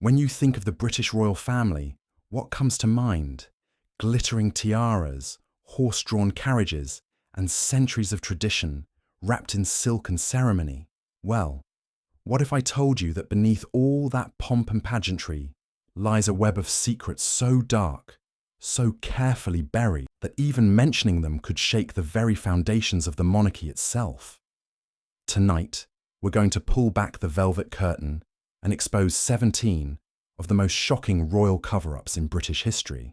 When you think of the British royal family, what comes to mind? Glittering tiaras, horse-drawn carriages, and centuries of tradition wrapped in silk and ceremony. Well, what if I told you that beneath all that pomp and pageantry lies a web of secrets so dark, so carefully buried, that even mentioning them could shake the very foundations of the monarchy itself? Tonight, we're going to pull back the velvet curtain and expose 17 of the most shocking royal cover-ups in British history.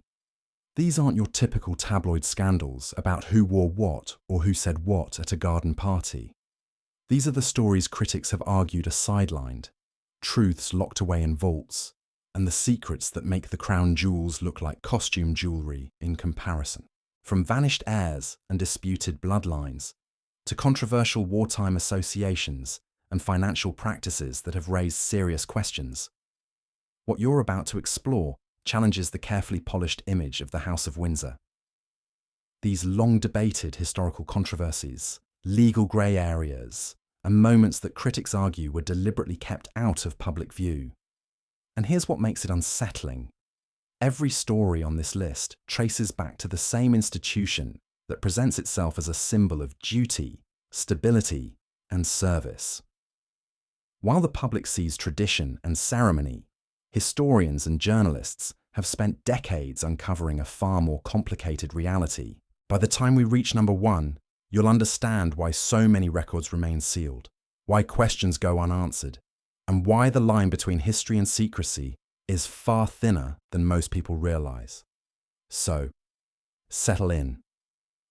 These aren't your typical tabloid scandals about who wore what or who said what at a garden party. These are the stories critics have argued are sidelined, truths locked away in vaults, and the secrets that make the crown jewels look like costume jewellery in comparison. From vanished heirs and disputed bloodlines, to controversial wartime associations and financial practices that have raised serious questions, what you're about to explore challenges the carefully polished image of the House of Windsor. These long-debated historical controversies, legal grey areas, and moments that critics argue were deliberately kept out of public view. And here's what makes it unsettling. Every story on this list traces back to the same institution that presents itself as a symbol of duty, stability, and service. While the public sees tradition and ceremony, historians and journalists have spent decades uncovering a far more complicated reality. By the time we reach number 1, you'll understand why so many records remain sealed, why questions go unanswered, and why the line between history and secrecy is far thinner than most people realize. So, settle in,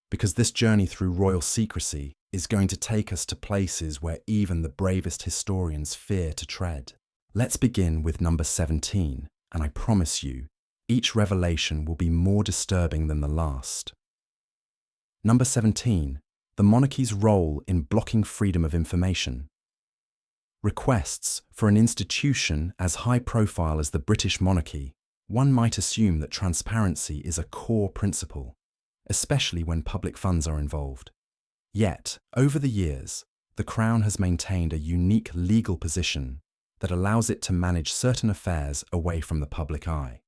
because this journey through royal secrecy is going to take us to places where even the bravest historians fear to tread. Let's begin with number 17, and I promise you, each revelation will be more disturbing than the last. Number 17, the monarchy's role in blocking freedom of information. Requests for an institution as high-profile as the British monarchy, one might assume that transparency is a core principle, especially when public funds are involved. Yet, over the years, the Crown has maintained a unique legal position that allows it to manage certain affairs away from the public eye.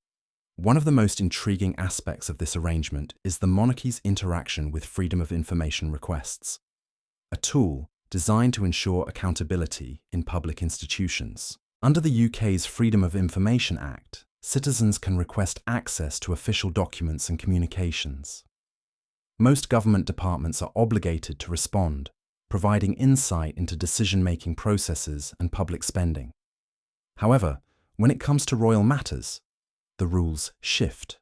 One of the most intriguing aspects of this arrangement is the monarchy's interaction with freedom of information requests, a tool designed to ensure accountability in public institutions. Under the UK's Freedom of Information Act, citizens can request access to official documents and communications. Most government departments are obligated to respond, providing insight into decision-making processes and public spending. However, when it comes to royal matters, the rules shift.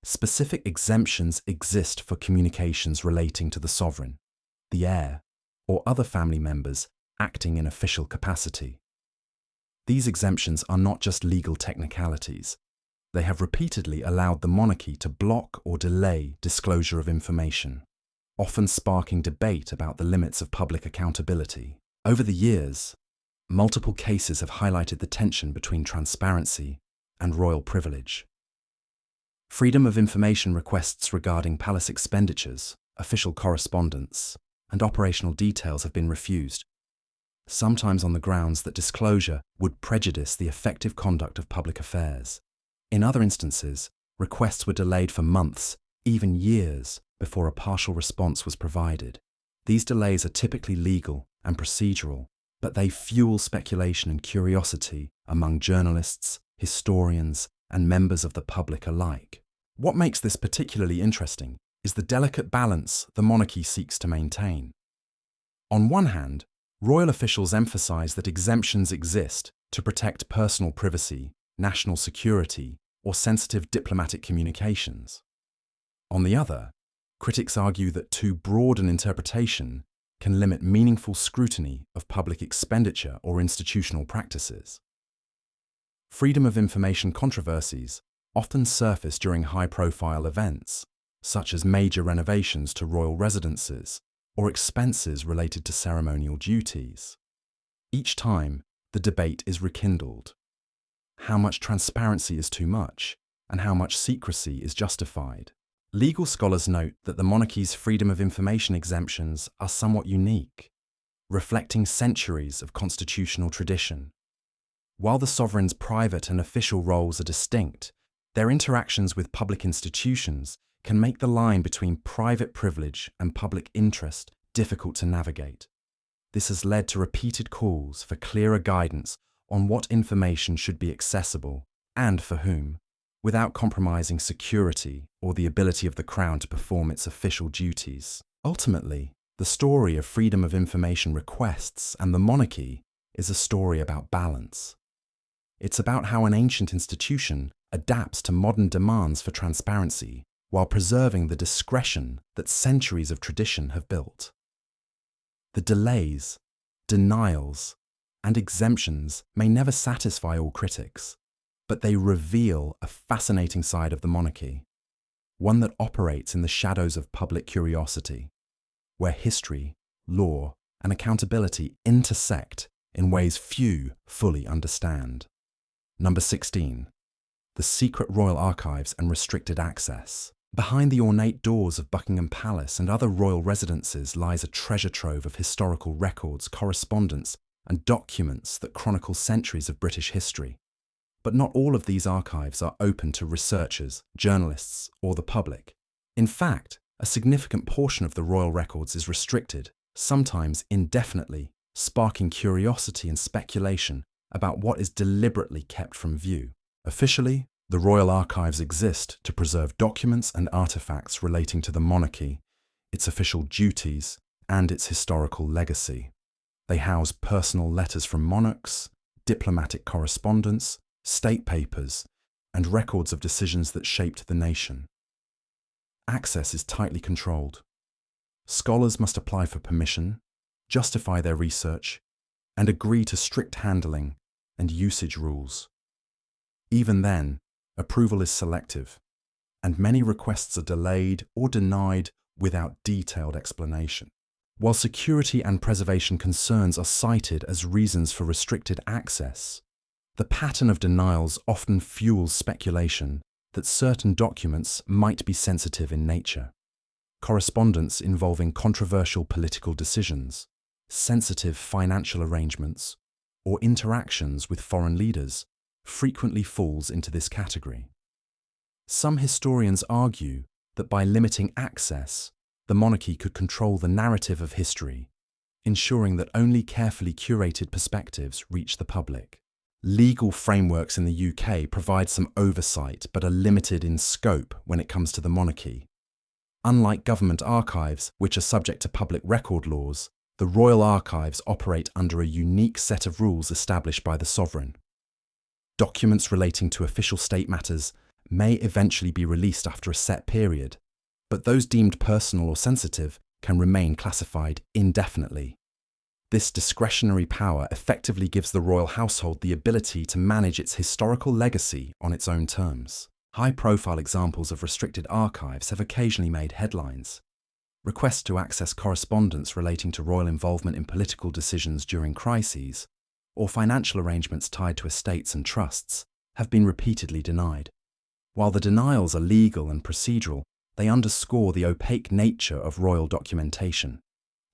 Specific exemptions exist for communications relating to the sovereign, the heir, or other family members acting in official capacity. These exemptions are not just legal technicalities. They have repeatedly allowed the monarchy to block or delay disclosure of information, often sparking debate about the limits of public accountability. Over the years, multiple cases have highlighted the tension between transparency and royal privilege. Freedom of information requests regarding palace expenditures, official correspondence, and operational details have been refused, sometimes on the grounds that disclosure would prejudice the effective conduct of public affairs. In other instances, requests were delayed for months, even years, before a partial response was provided. These delays are typically legal and procedural, but they fuel speculation and curiosity among journalists, historians, and members of the public alike. What makes this particularly interesting is the delicate balance the monarchy seeks to maintain. On one hand, royal officials emphasize that exemptions exist to protect personal privacy, national security, or sensitive diplomatic communications. On the other, critics argue that too broad an interpretation can limit meaningful scrutiny of public expenditure or institutional practices. Freedom of information controversies often surface during high-profile events, such as major renovations to royal residences or expenses related to ceremonial duties. Each time, the debate is rekindled. How much transparency is too much, and how much secrecy is justified? Legal scholars note that the monarchy's freedom of information exemptions are somewhat unique, reflecting centuries of constitutional tradition. While the sovereign's private and official roles are distinct, their interactions with public institutions can make the line between private privilege and public interest difficult to navigate. This has led to repeated calls for clearer guidance on what information should be accessible and for whom, without compromising security or the ability of the Crown to perform its official duties. Ultimately, the story of freedom of information requests and the monarchy is a story about balance. It's about how an ancient institution adapts to modern demands for transparency while preserving the discretion that centuries of tradition have built. The delays, denials, and exemptions may never satisfy all critics, but they reveal a fascinating side of the monarchy, one that operates in the shadows of public curiosity, where history, law, and accountability intersect in ways few fully understand. Number 16. The secret royal archives and restricted access. Behind the ornate doors of Buckingham Palace and other royal residences lies a treasure trove of historical records, correspondence, and documents that chronicle centuries of British history. But not all of these archives are open to researchers, journalists, or the public. In fact, a significant portion of the royal records is restricted, sometimes indefinitely, sparking curiosity and speculation about what is deliberately kept from view. Officially, the royal archives exist to preserve documents and artifacts relating to the monarchy, its official duties, and its historical legacy. They house personal letters from monarchs, diplomatic correspondence, state papers, and records of decisions that shaped the nation. Access is tightly controlled. Scholars must apply for permission, justify their research, and agree to strict handling and usage rules. Even then, approval is selective, and many requests are delayed or denied without detailed explanation. While security and preservation concerns are cited as reasons for restricted access, the pattern of denials often fuels speculation that certain documents might be sensitive in nature. Correspondence involving controversial political decisions, sensitive financial arrangements, or interactions with foreign leaders frequently falls into this category. Some historians argue that by limiting access, the monarchy could control the narrative of history, ensuring that only carefully curated perspectives reach the public. Legal frameworks in the UK provide some oversight but are limited in scope when it comes to the monarchy. Unlike government archives, which are subject to public record laws, the royal archives operate under a unique set of rules established by the sovereign. Documents relating to official state matters may eventually be released after a set period, but those deemed personal or sensitive can remain classified indefinitely. This discretionary power effectively gives the royal household the ability to manage its historical legacy on its own terms. High-profile examples of restricted archives have occasionally made headlines. Requests to access correspondence relating to royal involvement in political decisions during crises, or financial arrangements tied to estates and trusts, have been repeatedly denied. While the denials are legal and procedural, they underscore the opaque nature of royal documentation.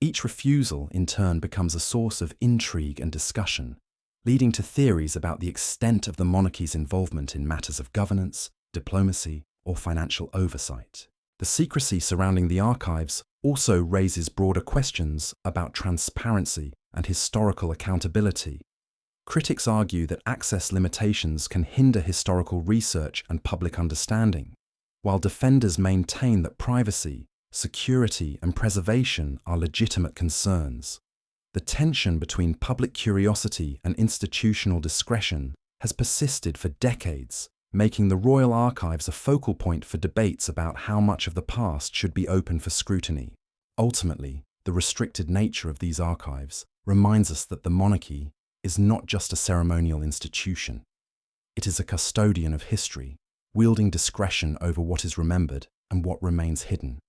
Each refusal, in turn, becomes a source of intrigue and discussion, leading to theories about the extent of the monarchy's involvement in matters of governance, diplomacy, or financial oversight. The secrecy surrounding the archives also raises broader questions about transparency and historical accountability. Critics argue that access limitations can hinder historical research and public understanding, while defenders maintain that privacy, security, and preservation are legitimate concerns. The tension between public curiosity and institutional discretion has persisted for decades, making the royal archives a focal point for debates about how much of the past should be open for scrutiny. Ultimately, the restricted nature of these archives reminds us that the monarchy is not just a ceremonial institution. It is a custodian of history, wielding discretion over what is remembered and what remains hidden.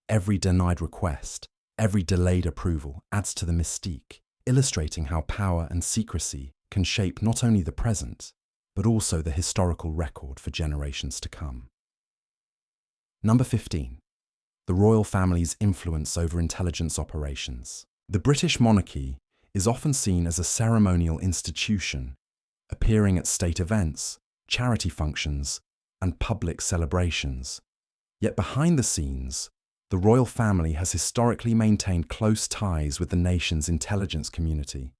Every denied request, every delayed approval adds to the mystique, illustrating how power and secrecy can shape not only the present, but also the historical record for generations to come. Number 15. The royal family's influence over intelligence operations. The British monarchy is often seen as a ceremonial institution, appearing at state events, charity functions, and public celebrations. Yet behind the scenes, the royal family has historically maintained close ties with the nation's intelligence community,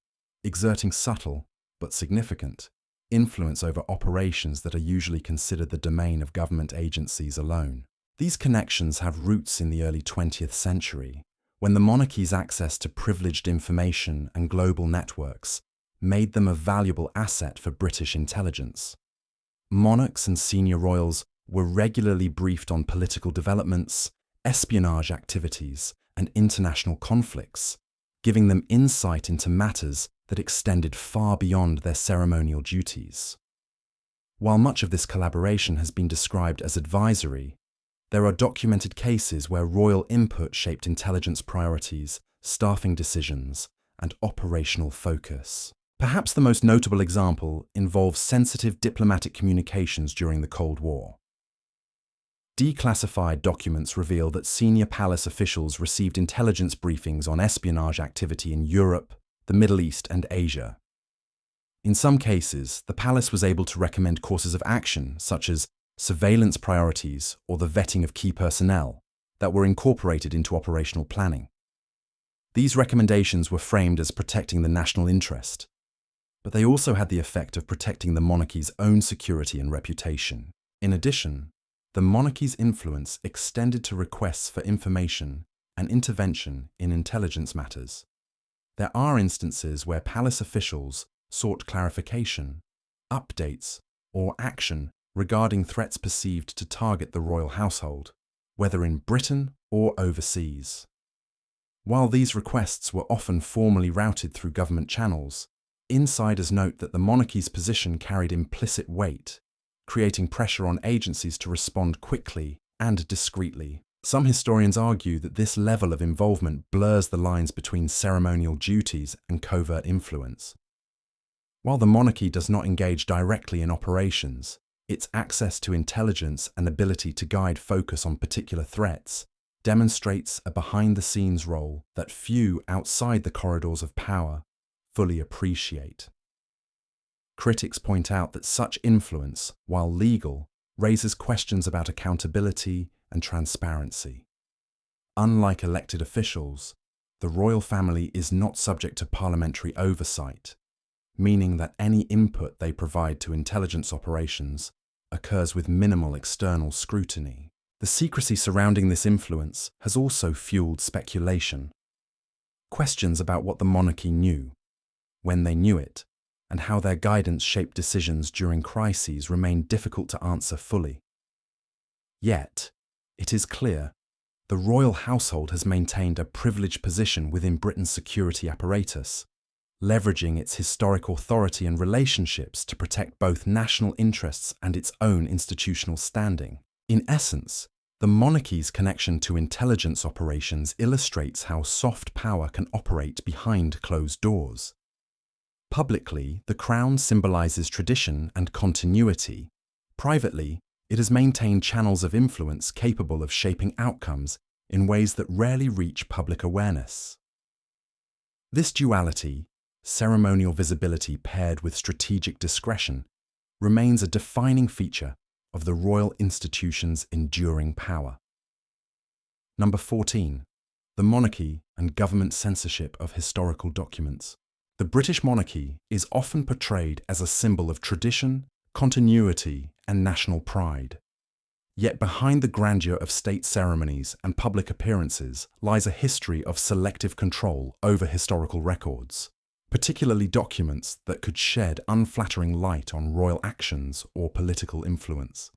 exerting subtle, but significant, influence over operations that are usually considered the domain of government agencies alone. These connections have roots in the early 20th century, when the monarchy's access to privileged information and global networks made them a valuable asset for British intelligence. Monarchs and senior royals were regularly briefed on political developments, espionage activities, and international conflicts, giving them insight into matters that extended far beyond their ceremonial duties. While much of this collaboration has been described as advisory, there are documented cases where royal input shaped intelligence priorities, staffing decisions, and operational focus. Perhaps the most notable example involves sensitive diplomatic communications during the Cold War. Declassified documents reveal that senior palace officials received intelligence briefings on espionage activity in Europe, the Middle East, and Asia. In some cases, the palace was able to recommend courses of action, such as surveillance priorities or the vetting of key personnel, that were incorporated into operational planning. These recommendations were framed as protecting the national interest, but they also had the effect of protecting the monarchy's own security and reputation. In addition, the monarchy's influence extended to requests for information and intervention in intelligence matters. There are instances where palace officials sought clarification, updates, or action regarding threats perceived to target the royal household, whether in Britain or overseas. While these requests were often formally routed through government channels, insiders note that the monarchy's position carried implicit weight, creating pressure on agencies to respond quickly and discreetly. Some historians argue that this level of involvement blurs the lines between ceremonial duties and covert influence. While the monarchy does not engage directly in operations, its access to intelligence and ability to guide focus on particular threats demonstrates a behind-the-scenes role that few outside the corridors of power fully appreciate. Critics point out that such influence, while legal, raises questions about accountability and transparency. Unlike elected officials, the royal family is not subject to parliamentary oversight, meaning that any input they provide to intelligence operations occurs with minimal external scrutiny. The secrecy surrounding this influence has also fueled speculation. Questions about what the monarchy knew, when they knew it, and how their guidance shaped decisions during crises remain difficult to answer fully. Yet, it is clear, the royal household has maintained a privileged position within Britain's security apparatus, leveraging its historic authority and relationships to protect both national interests and its own institutional standing. In essence, the monarchy's connection to intelligence operations illustrates how soft power can operate behind closed doors. Publicly, the crown symbolizes tradition and continuity. Privately, it has maintained channels of influence capable of shaping outcomes in ways that rarely reach public awareness. This duality, ceremonial visibility paired with strategic discretion, remains a defining feature of the royal institution's enduring power. Number 14. The monarchy and government censorship of historical documents. The British monarchy is often portrayed as a symbol of tradition, continuity, and national pride. Yet behind the grandeur of state ceremonies and public appearances lies a history of selective control over historical records, particularly documents that could shed unflattering light on royal actions or political influence.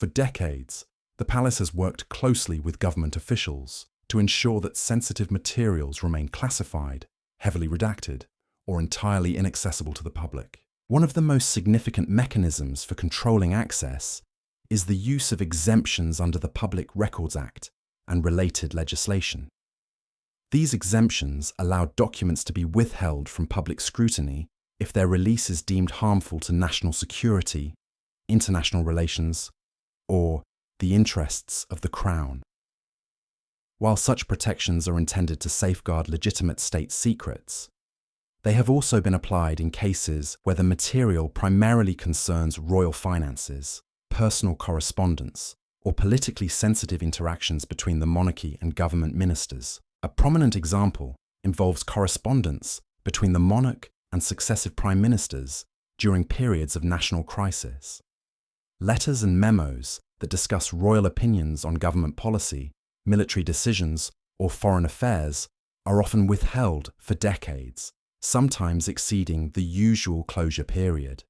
For decades, the palace has worked closely with government officials to ensure that sensitive materials remain classified, heavily redacted, or entirely inaccessible to the public. One of the most significant mechanisms for controlling access is the use of exemptions under the Public Records Act and related legislation. These exemptions allow documents to be withheld from public scrutiny if their release is deemed harmful to national security, international relations, or the interests of the Crown. While such protections are intended to safeguard legitimate state secrets, They have also been applied in cases where the material primarily concerns royal finances, personal correspondence, or politically sensitive interactions between the monarchy and government ministers. A prominent example involves correspondence between the monarch and successive prime ministers during periods of national crisis. Letters and memos that discuss royal opinions on government policy, military decisions, or foreign affairs are often withheld for decades, sometimes exceeding the usual closure period.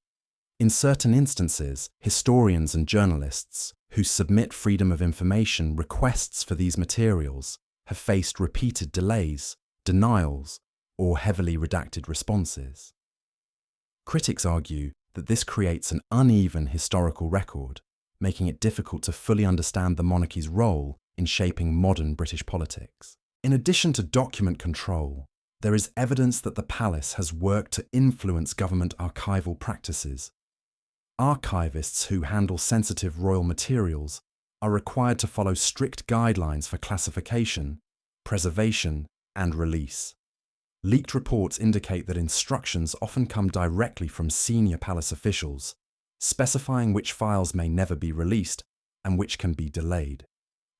In certain instances, historians and journalists who submit Freedom of Information requests for these materials have faced repeated delays, denials, or heavily redacted responses. Critics argue that this creates an uneven historical record, making it difficult to fully understand the monarchy's role in shaping modern British politics. In addition to document control, there is evidence that the palace has worked to influence government archival practices. Archivists who handle sensitive royal materials are required to follow strict guidelines for classification, preservation, and release. Leaked reports indicate that instructions often come directly from senior palace officials, specifying which files may never be released and which can be delayed.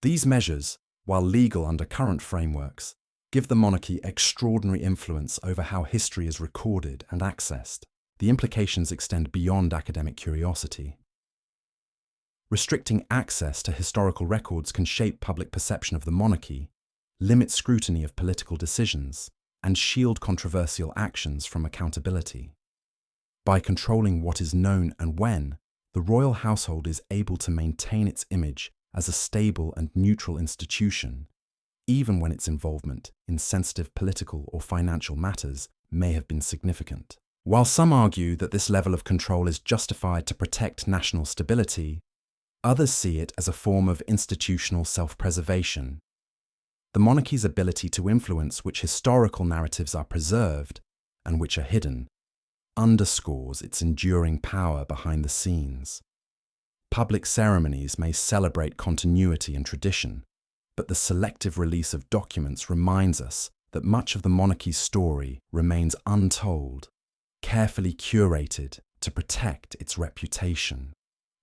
These measures, while legal under current frameworks, give the monarchy extraordinary influence over how history is recorded and accessed. The implications extend beyond academic curiosity. Restricting access to historical records can shape public perception of the monarchy, limit scrutiny of political decisions, and shield controversial actions from accountability. By controlling what is known and when, the royal household is able to maintain its image as a stable and neutral institution, even when its involvement in sensitive political or financial matters may have been significant. While some argue that this level of control is justified to protect national stability, others see it as a form of institutional self-preservation. The monarchy's ability to influence which historical narratives are preserved and which are hidden underscores its enduring power behind the scenes. Public ceremonies may celebrate continuity and tradition, but the selective release of documents reminds us that much of the monarchy's story remains untold, carefully curated to protect its reputation.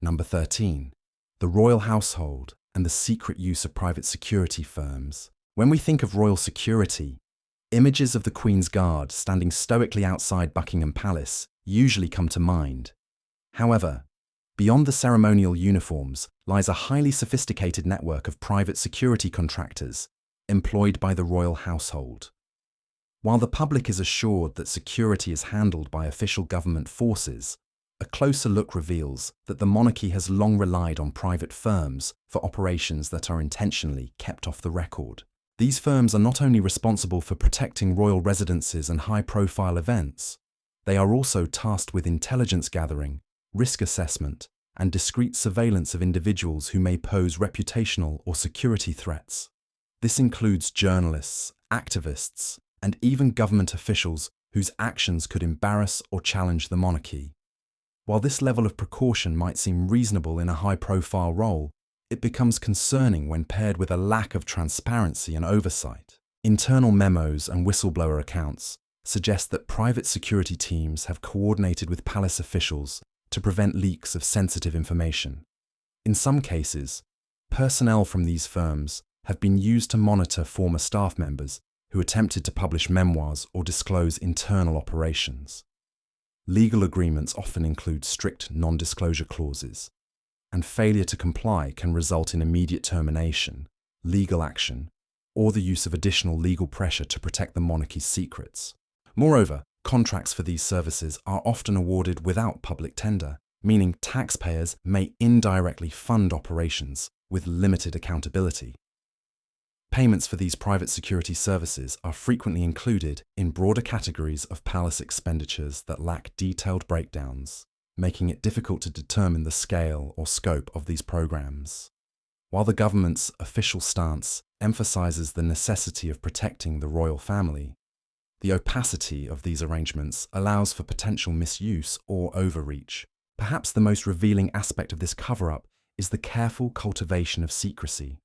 Number 13. The royal household and the secret use of private security firms. When we think of royal security, images of the Queen's Guard standing stoically outside Buckingham Palace usually come to mind. However, beyond the ceremonial uniforms lies a highly sophisticated network of private security contractors employed by the royal household. While the public is assured that security is handled by official government forces, a closer look reveals that the monarchy has long relied on private firms for operations that are intentionally kept off the record. These firms are not only responsible for protecting royal residences and high-profile events, they are also tasked with intelligence gathering, risk assessment, and discreet surveillance of individuals who may pose reputational or security threats. This includes journalists, activists, and even government officials whose actions could embarrass or challenge the monarchy. While this level of precaution might seem reasonable in a high-profile role, it becomes concerning when paired with a lack of transparency and oversight. Internal memos and whistleblower accounts suggest that private security teams have coordinated with palace officials to prevent leaks of sensitive information. In some cases, personnel from these firms have been used to monitor former staff members who attempted to publish memoirs or disclose internal operations. Legal agreements often include strict non-disclosure clauses, and failure to comply can result in immediate termination, legal action, or the use of additional legal pressure to protect the monarchy's secrets. Moreover, contracts for these services are often awarded without public tender, meaning taxpayers may indirectly fund operations with limited accountability. Payments for these private security services are frequently included in broader categories of palace expenditures that lack detailed breakdowns, making it difficult to determine the scale or scope of these programs. While the government's official stance emphasizes the necessity of protecting the royal family, the opacity of these arrangements allows for potential misuse or overreach. Perhaps the most revealing aspect of this cover-up is the careful cultivation of secrecy.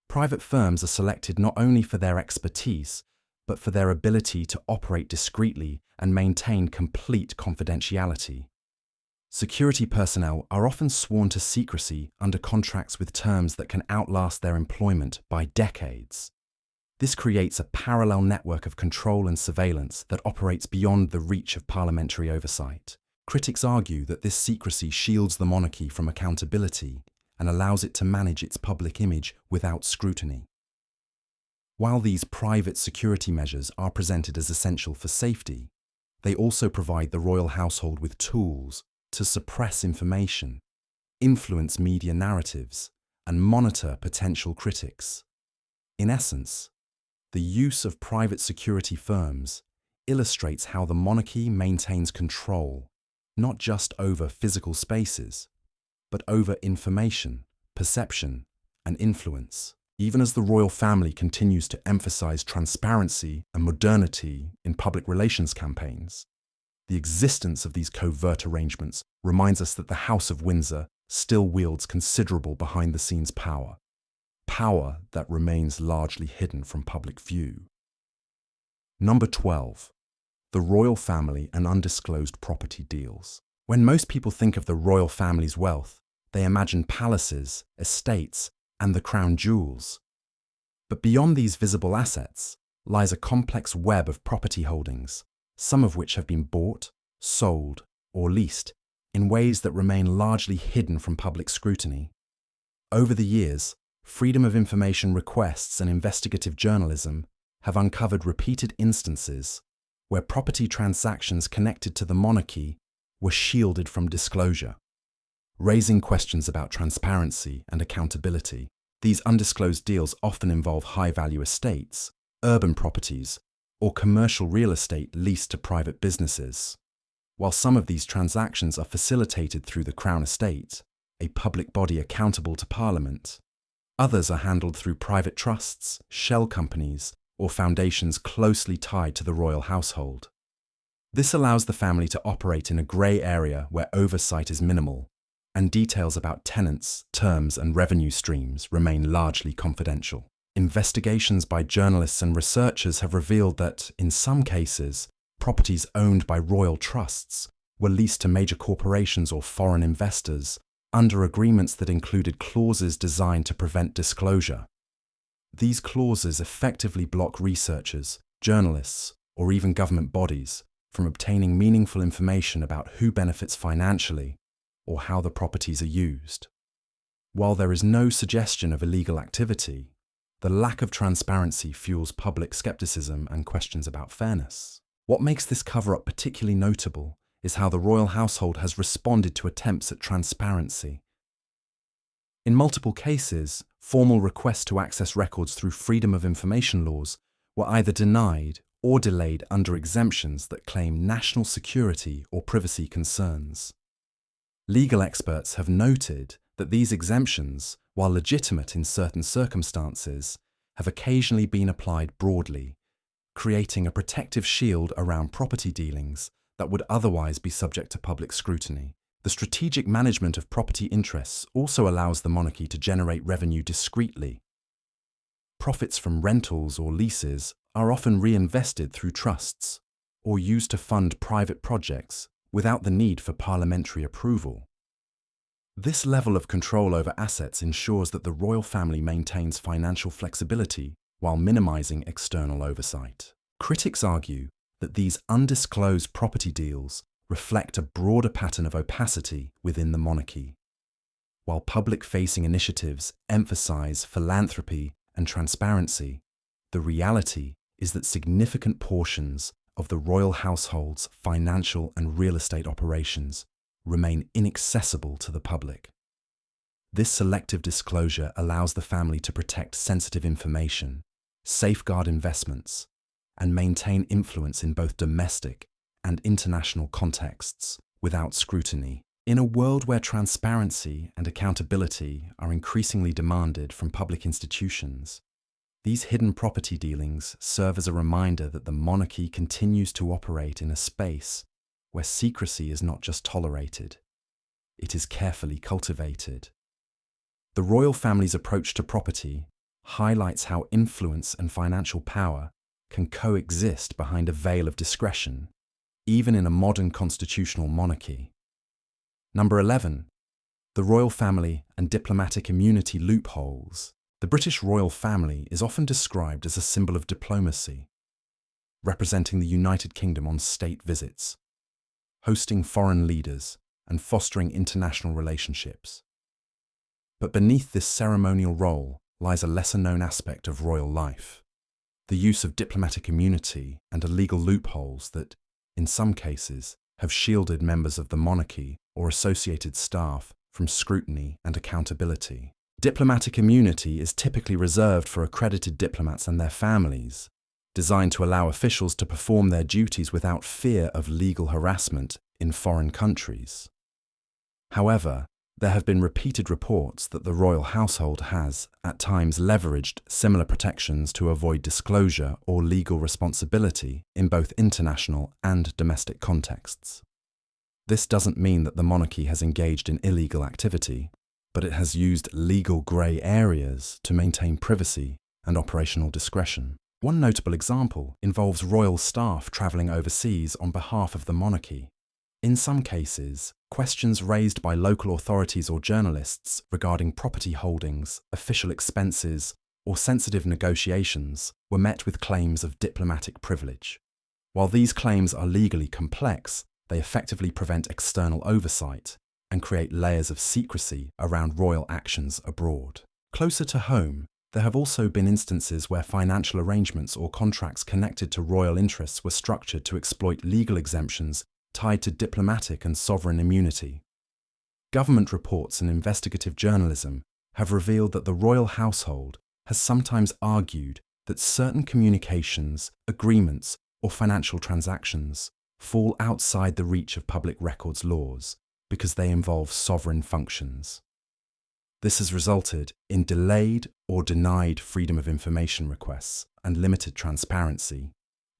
Private firms are selected not only for their expertise, but for their ability to operate discreetly and maintain complete confidentiality. Security personnel are often sworn to secrecy under contracts with terms that can outlast their employment by decades. This creates a parallel network of control and surveillance that operates beyond the reach of parliamentary oversight. Critics argue that this secrecy shields the monarchy from accountability and allows it to manage its public image without scrutiny. While these private security measures are presented as essential for safety, they also provide the royal household with tools to suppress information, influence media narratives, and monitor potential critics. In essence, the use of private security firms illustrates how the monarchy maintains control, not just over physical spaces, but over information, perception, and influence. Even as the royal family continues to emphasize transparency and modernity in public relations campaigns, the existence of these covert arrangements reminds us that the House of Windsor still wields considerable behind-the-scenes power that remains largely hidden from public view. Number 12. The royal family and undisclosed property deals. When most people think of the royal family's wealth, they imagine palaces, estates, and the crown jewels. But beyond these visible assets lies a complex web of property holdings, some of which have been bought, sold, or leased in ways that remain largely hidden from public scrutiny. Over the years, freedom of information requests and investigative journalism have uncovered repeated instances where property transactions connected to the monarchy were shielded from disclosure, raising questions about transparency and accountability. These undisclosed deals often involve high-value estates, urban properties, or commercial real estate leased to private businesses. While some of these transactions are facilitated through the Crown Estate, a public body accountable to Parliament, others are handled through private trusts, shell companies, or foundations closely tied to the royal household. This allows the family to operate in a grey area where oversight is minimal, and details about tenants, terms, and revenue streams remain largely confidential. Investigations by journalists and researchers have revealed that, in some cases, properties owned by royal trusts were leased to major corporations or foreign investors under agreements that included clauses designed to prevent disclosure. These clauses effectively block researchers, journalists, or even government bodies from obtaining meaningful information about who benefits financially or how the properties are used. While there is no suggestion of illegal activity, the lack of transparency fuels public skepticism and questions about fairness. What makes this cover-up particularly notable is how the royal household has responded to attempts at transparency. In multiple cases, formal requests to access records through freedom of information laws were either denied or delayed under exemptions that claim national security or privacy concerns. Legal experts have noted that these exemptions, while legitimate in certain circumstances, have occasionally been applied broadly, creating a protective shield around property dealings that would otherwise be subject to public scrutiny. The strategic management of property interests also allows the monarchy to generate revenue discreetly. Profits from rentals or leases are often reinvested through trusts or used to fund private projects without the need for parliamentary approval. This level of control over assets ensures that the royal family maintains financial flexibility while minimizing external oversight. Critics argue that these undisclosed property deals reflect a broader pattern of opacity within the monarchy. While public-facing initiatives emphasize philanthropy and transparency, the reality is that significant portions of the royal household's financial and real estate operations remain inaccessible to the public. This selective disclosure allows the family to protect sensitive information, safeguard investments, and maintain influence in both domestic and international contexts without scrutiny. In a world where transparency and accountability are increasingly demanded from public institutions, these hidden property dealings serve as a reminder that the monarchy continues to operate in a space where secrecy is not just tolerated, it is carefully cultivated. The royal family's approach to property highlights how influence and financial power can coexist behind a veil of discretion, even in a modern constitutional monarchy. Number 11. The royal family and diplomatic immunity loopholes. The British royal family is often described as a symbol of diplomacy, representing the United Kingdom on state visits, hosting foreign leaders, and fostering international relationships. But beneath this ceremonial role lies a lesser-known aspect of royal life: the use of diplomatic immunity and illegal loopholes that, in some cases, have shielded members of the monarchy or associated staff from scrutiny and accountability. Diplomatic immunity is typically reserved for accredited diplomats and their families, designed to allow officials to perform their duties without fear of legal harassment in foreign countries. However, there have been repeated reports that the royal household has, at times, leveraged similar protections to avoid disclosure or legal responsibility in both international and domestic contexts. This doesn't mean that the monarchy has engaged in illegal activity, but it has used legal grey areas to maintain privacy and operational discretion. One notable example involves royal staff travelling overseas on behalf of the monarchy. In some cases, questions raised by local authorities or journalists regarding property holdings, official expenses, or sensitive negotiations were met with claims of diplomatic privilege. While these claims are legally complex, they effectively prevent external oversight and create layers of secrecy around royal actions abroad. Closer to home, there have also been instances where financial arrangements or contracts connected to royal interests were structured to exploit legal exemptions tied to diplomatic and sovereign immunity. Government reports and investigative journalism have revealed that the royal household has sometimes argued that certain communications, agreements, or financial transactions fall outside the reach of public records laws because they involve sovereign functions. This has resulted in delayed or denied freedom of information requests and limited transparency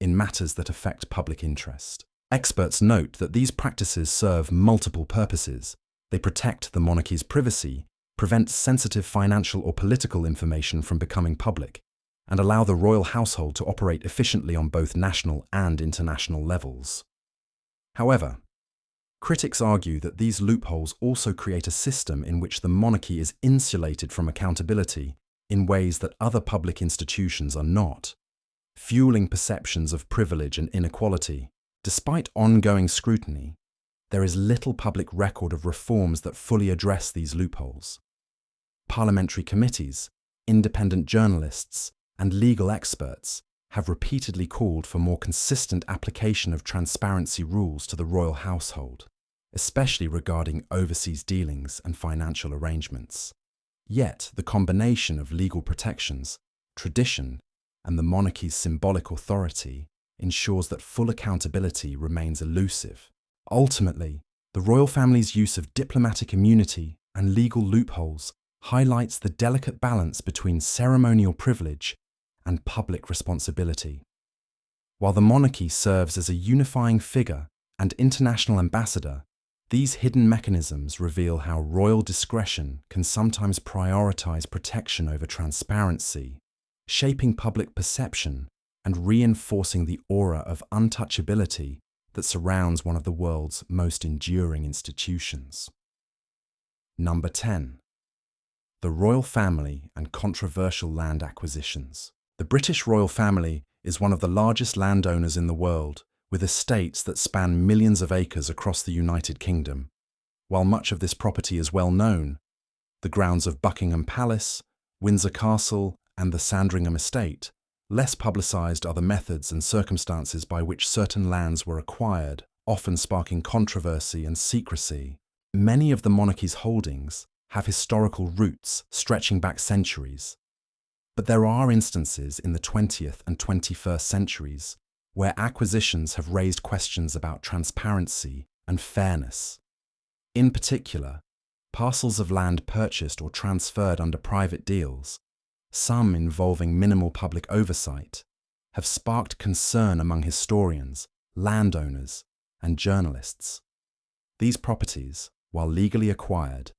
in matters that affect public interest. Experts note that these practices serve multiple purposes. They protect the monarchy's privacy, prevent sensitive financial or political information from becoming public, and allow the royal household to operate efficiently on both national and international levels. However, critics argue that these loopholes also create a system in which the monarchy is insulated from accountability in ways that other public institutions are not, fueling perceptions of privilege and inequality. Despite ongoing scrutiny, there is little public record of reforms that fully address these loopholes. Parliamentary committees, independent journalists, and legal experts have repeatedly called for more consistent application of transparency rules to the royal household, especially regarding overseas dealings and financial arrangements. Yet, the combination of legal protections, tradition, and the monarchy's symbolic authority ensures that full accountability remains elusive. Ultimately, the royal family's use of diplomatic immunity and legal loopholes highlights the delicate balance between ceremonial privilege and public responsibility. While the monarchy serves as a unifying figure and international ambassador, these hidden mechanisms reveal how royal discretion can sometimes prioritize protection over transparency, shaping public perception and reinforcing the aura of untouchability that surrounds one of the world's most enduring institutions. Number 10. The royal family and controversial land acquisitions. The British royal family is one of the largest landowners in the world, with estates that span millions of acres across the United Kingdom. While much of this property is well known, the grounds of Buckingham Palace, Windsor Castle, and the Sandringham Estate, less publicised are the methods and circumstances by which certain lands were acquired, often sparking controversy and secrecy. Many of the monarchy's holdings have historical roots stretching back centuries, but there are instances in the 20th and 21st centuries where acquisitions have raised questions about transparency and fairness. In particular, parcels of land purchased or transferred under private deals, some involving minimal public oversight, have sparked concern among historians, landowners, and journalists. These properties, while legally acquired,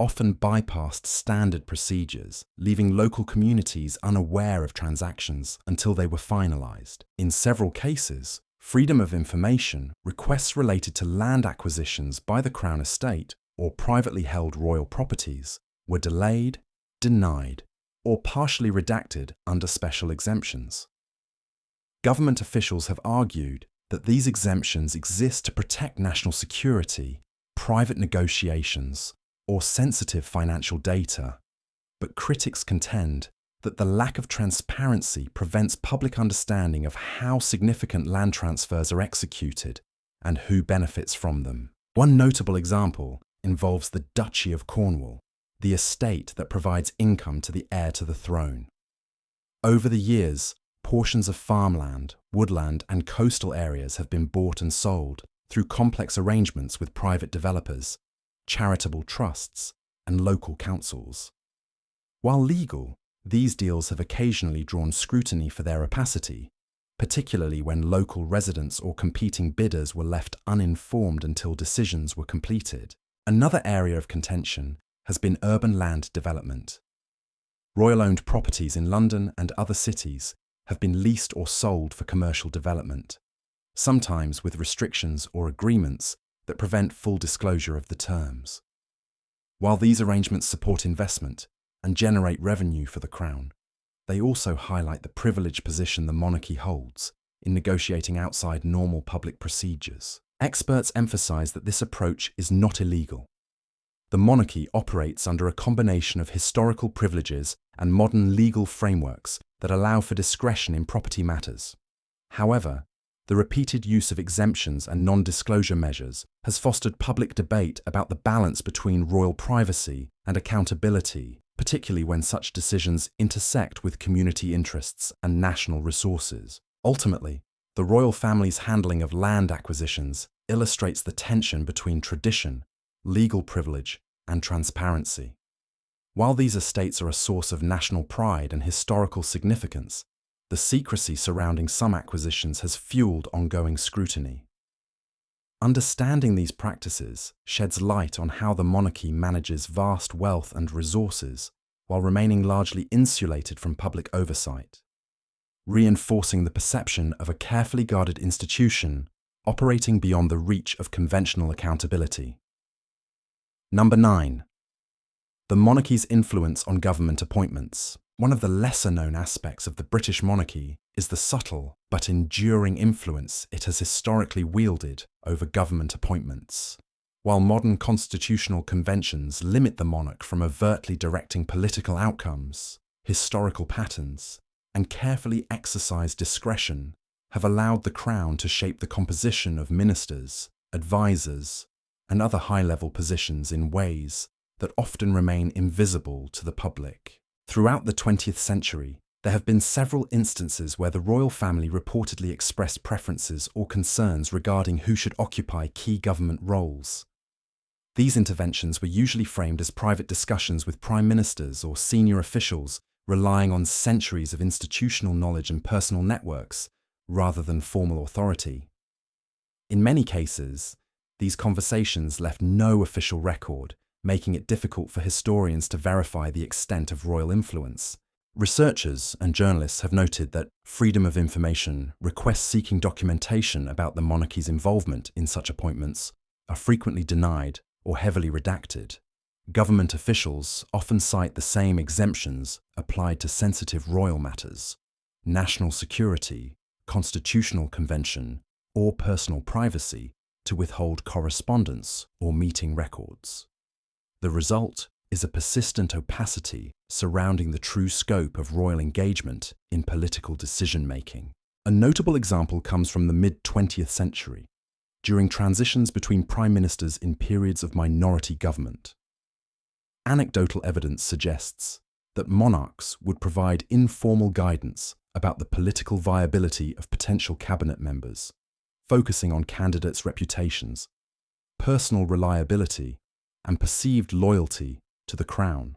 often bypassed standard procedures, leaving local communities unaware of transactions until they were finalized. In several cases, freedom of information requests related to land acquisitions by the Crown Estate or privately held royal properties were delayed, denied, or partially redacted under special exemptions. Government officials have argued that these exemptions exist to protect national security, private negotiations, or sensitive financial data, but critics contend that the lack of transparency prevents public understanding of how significant land transfers are executed and who benefits from them. One notable example involves the Duchy of Cornwall, the estate that provides income to the heir to the throne. Over the years, portions of farmland, woodland, and coastal areas have been bought and sold through complex arrangements with private developers, charitable trusts, and local councils. While legal, these deals have occasionally drawn scrutiny for their opacity, particularly when local residents or competing bidders were left uninformed until decisions were completed. Another area of contention has been urban land development. Royal-owned properties in London and other cities have been leased or sold for commercial development, sometimes with restrictions or agreements that prevent full disclosure of the terms. While these arrangements support investment and generate revenue for the Crown, they also highlight the privileged position the monarchy holds in negotiating outside normal public procedures. Experts emphasize that this approach is not illegal. The monarchy operates under a combination of historical privileges and modern legal frameworks that allow for discretion in property matters. However, the repeated use of exemptions and non-disclosure measures has fostered public debate about the balance between royal privacy and accountability, particularly when such decisions intersect with community interests and national resources. Ultimately, the royal family's handling of land acquisitions illustrates the tension between tradition, legal privilege, and transparency. While these estates are a source of national pride and historical significance, the secrecy surrounding some acquisitions has fueled ongoing scrutiny. Understanding these practices sheds light on how the monarchy manages vast wealth and resources while remaining largely insulated from public oversight, reinforcing the perception of a carefully guarded institution operating beyond the reach of conventional accountability. Number 9. The monarchy's influence on government appointments. One of the lesser-known aspects of the British monarchy is the subtle but enduring influence it has historically wielded over government appointments. While modern constitutional conventions limit the monarch from overtly directing political outcomes, historical patterns, and carefully exercised discretion have allowed the Crown to shape the composition of ministers, advisors, and other high-level positions in ways that often remain invisible to the public. Throughout the 20th century, there have been several instances where the royal family reportedly expressed preferences or concerns regarding who should occupy key government roles. These interventions were usually framed as private discussions with prime ministers or senior officials relying on centuries of institutional knowledge and personal networks, rather than formal authority. In many cases, these conversations left no official record, making it difficult for historians to verify the extent of royal influence. Researchers and journalists have noted that freedom of information requests seeking documentation about the monarchy's involvement in such appointments are frequently denied or heavily redacted. Government officials often cite the same exemptions applied to sensitive royal matters, national security, constitutional convention, or personal privacy to withhold correspondence or meeting records. The result is a persistent opacity surrounding the true scope of royal engagement in political decision-making. A notable example comes from the mid-20th century, during transitions between prime ministers in periods of minority government. Anecdotal evidence suggests that monarchs would provide informal guidance about the political viability of potential cabinet members, focusing on candidates' reputations, personal reliability, and perceived loyalty to the Crown.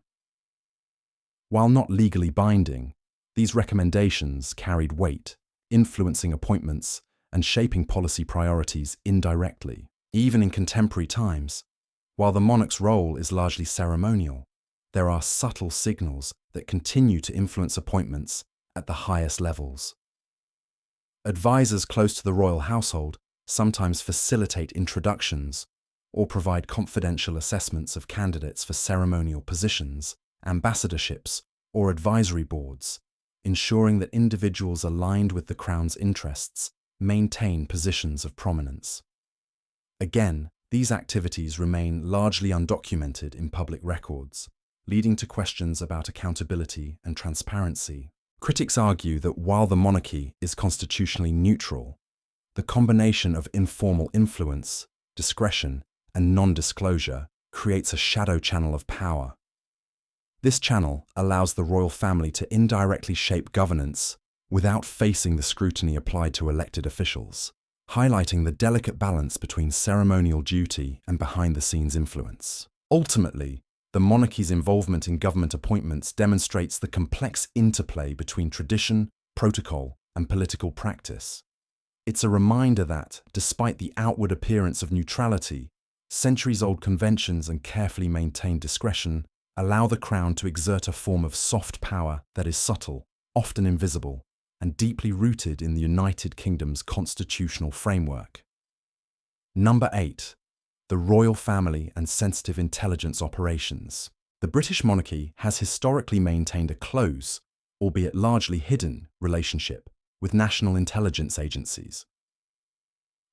While not legally binding, these recommendations carried weight, influencing appointments and shaping policy priorities indirectly. Even in contemporary times, While the monarch's role is largely ceremonial, there are subtle signals that continue to influence appointments at the highest levels. Advisors close to the royal household sometimes facilitate introductions or provide confidential assessments of candidates for ceremonial positions, ambassadorships, or advisory boards, ensuring that individuals aligned with the Crown's interests maintain positions of prominence. Again, these activities remain largely undocumented in public records, leading to questions about accountability and transparency. Critics argue that while the monarchy is constitutionally neutral, the combination of informal influence, discretion, and non-disclosure creates a shadow channel of power. This channel allows the royal family to indirectly shape governance without facing the scrutiny applied to elected officials, highlighting the delicate balance between ceremonial duty and behind-the-scenes influence. Ultimately, the monarchy's involvement in government appointments demonstrates the complex interplay between tradition, protocol, and political practice. It's a reminder that, despite the outward appearance of neutrality, centuries-old conventions and carefully maintained discretion allow the Crown to exert a form of soft power that is subtle, often invisible, and deeply rooted in the United Kingdom's constitutional framework. Number 8. The royal family and sensitive intelligence operations. The British monarchy has historically maintained a close, albeit largely hidden, relationship with national intelligence agencies.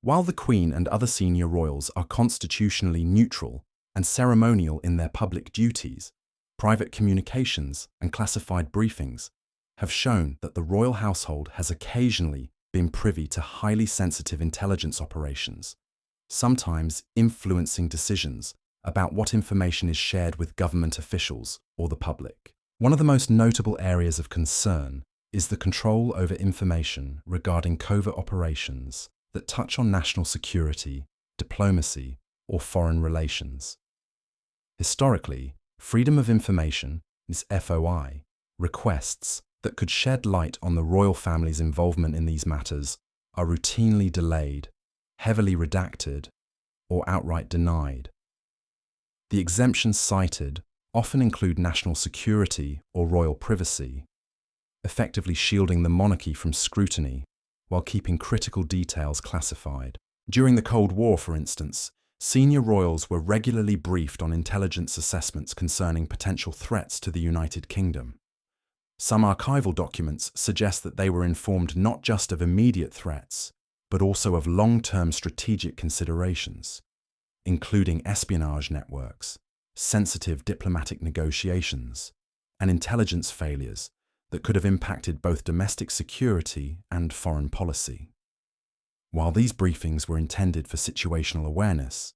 While the Queen and other senior royals are constitutionally neutral and ceremonial in their public duties, private communications and classified briefings have shown that the royal household has occasionally been privy to highly sensitive intelligence operations, sometimes influencing decisions about what information is shared with government officials or the public. One of the most notable areas of concern is the control over information regarding covert operations that touch on national security, diplomacy, or foreign relations. Historically, Freedom of Information, FOI, requests that could shed light on the royal family's involvement in these matters are routinely delayed, heavily redacted, or outright denied. The exemptions cited often include national security or royal privacy, effectively shielding the monarchy from scrutiny while keeping critical details classified. During the Cold War, for instance, senior royals were regularly briefed on intelligence assessments concerning potential threats to the United Kingdom. Some archival documents suggest that they were informed not just of immediate threats, but also of long-term strategic considerations, including espionage networks, sensitive diplomatic negotiations, and intelligence failures that could have impacted both domestic security and foreign policy. While these briefings were intended for situational awareness,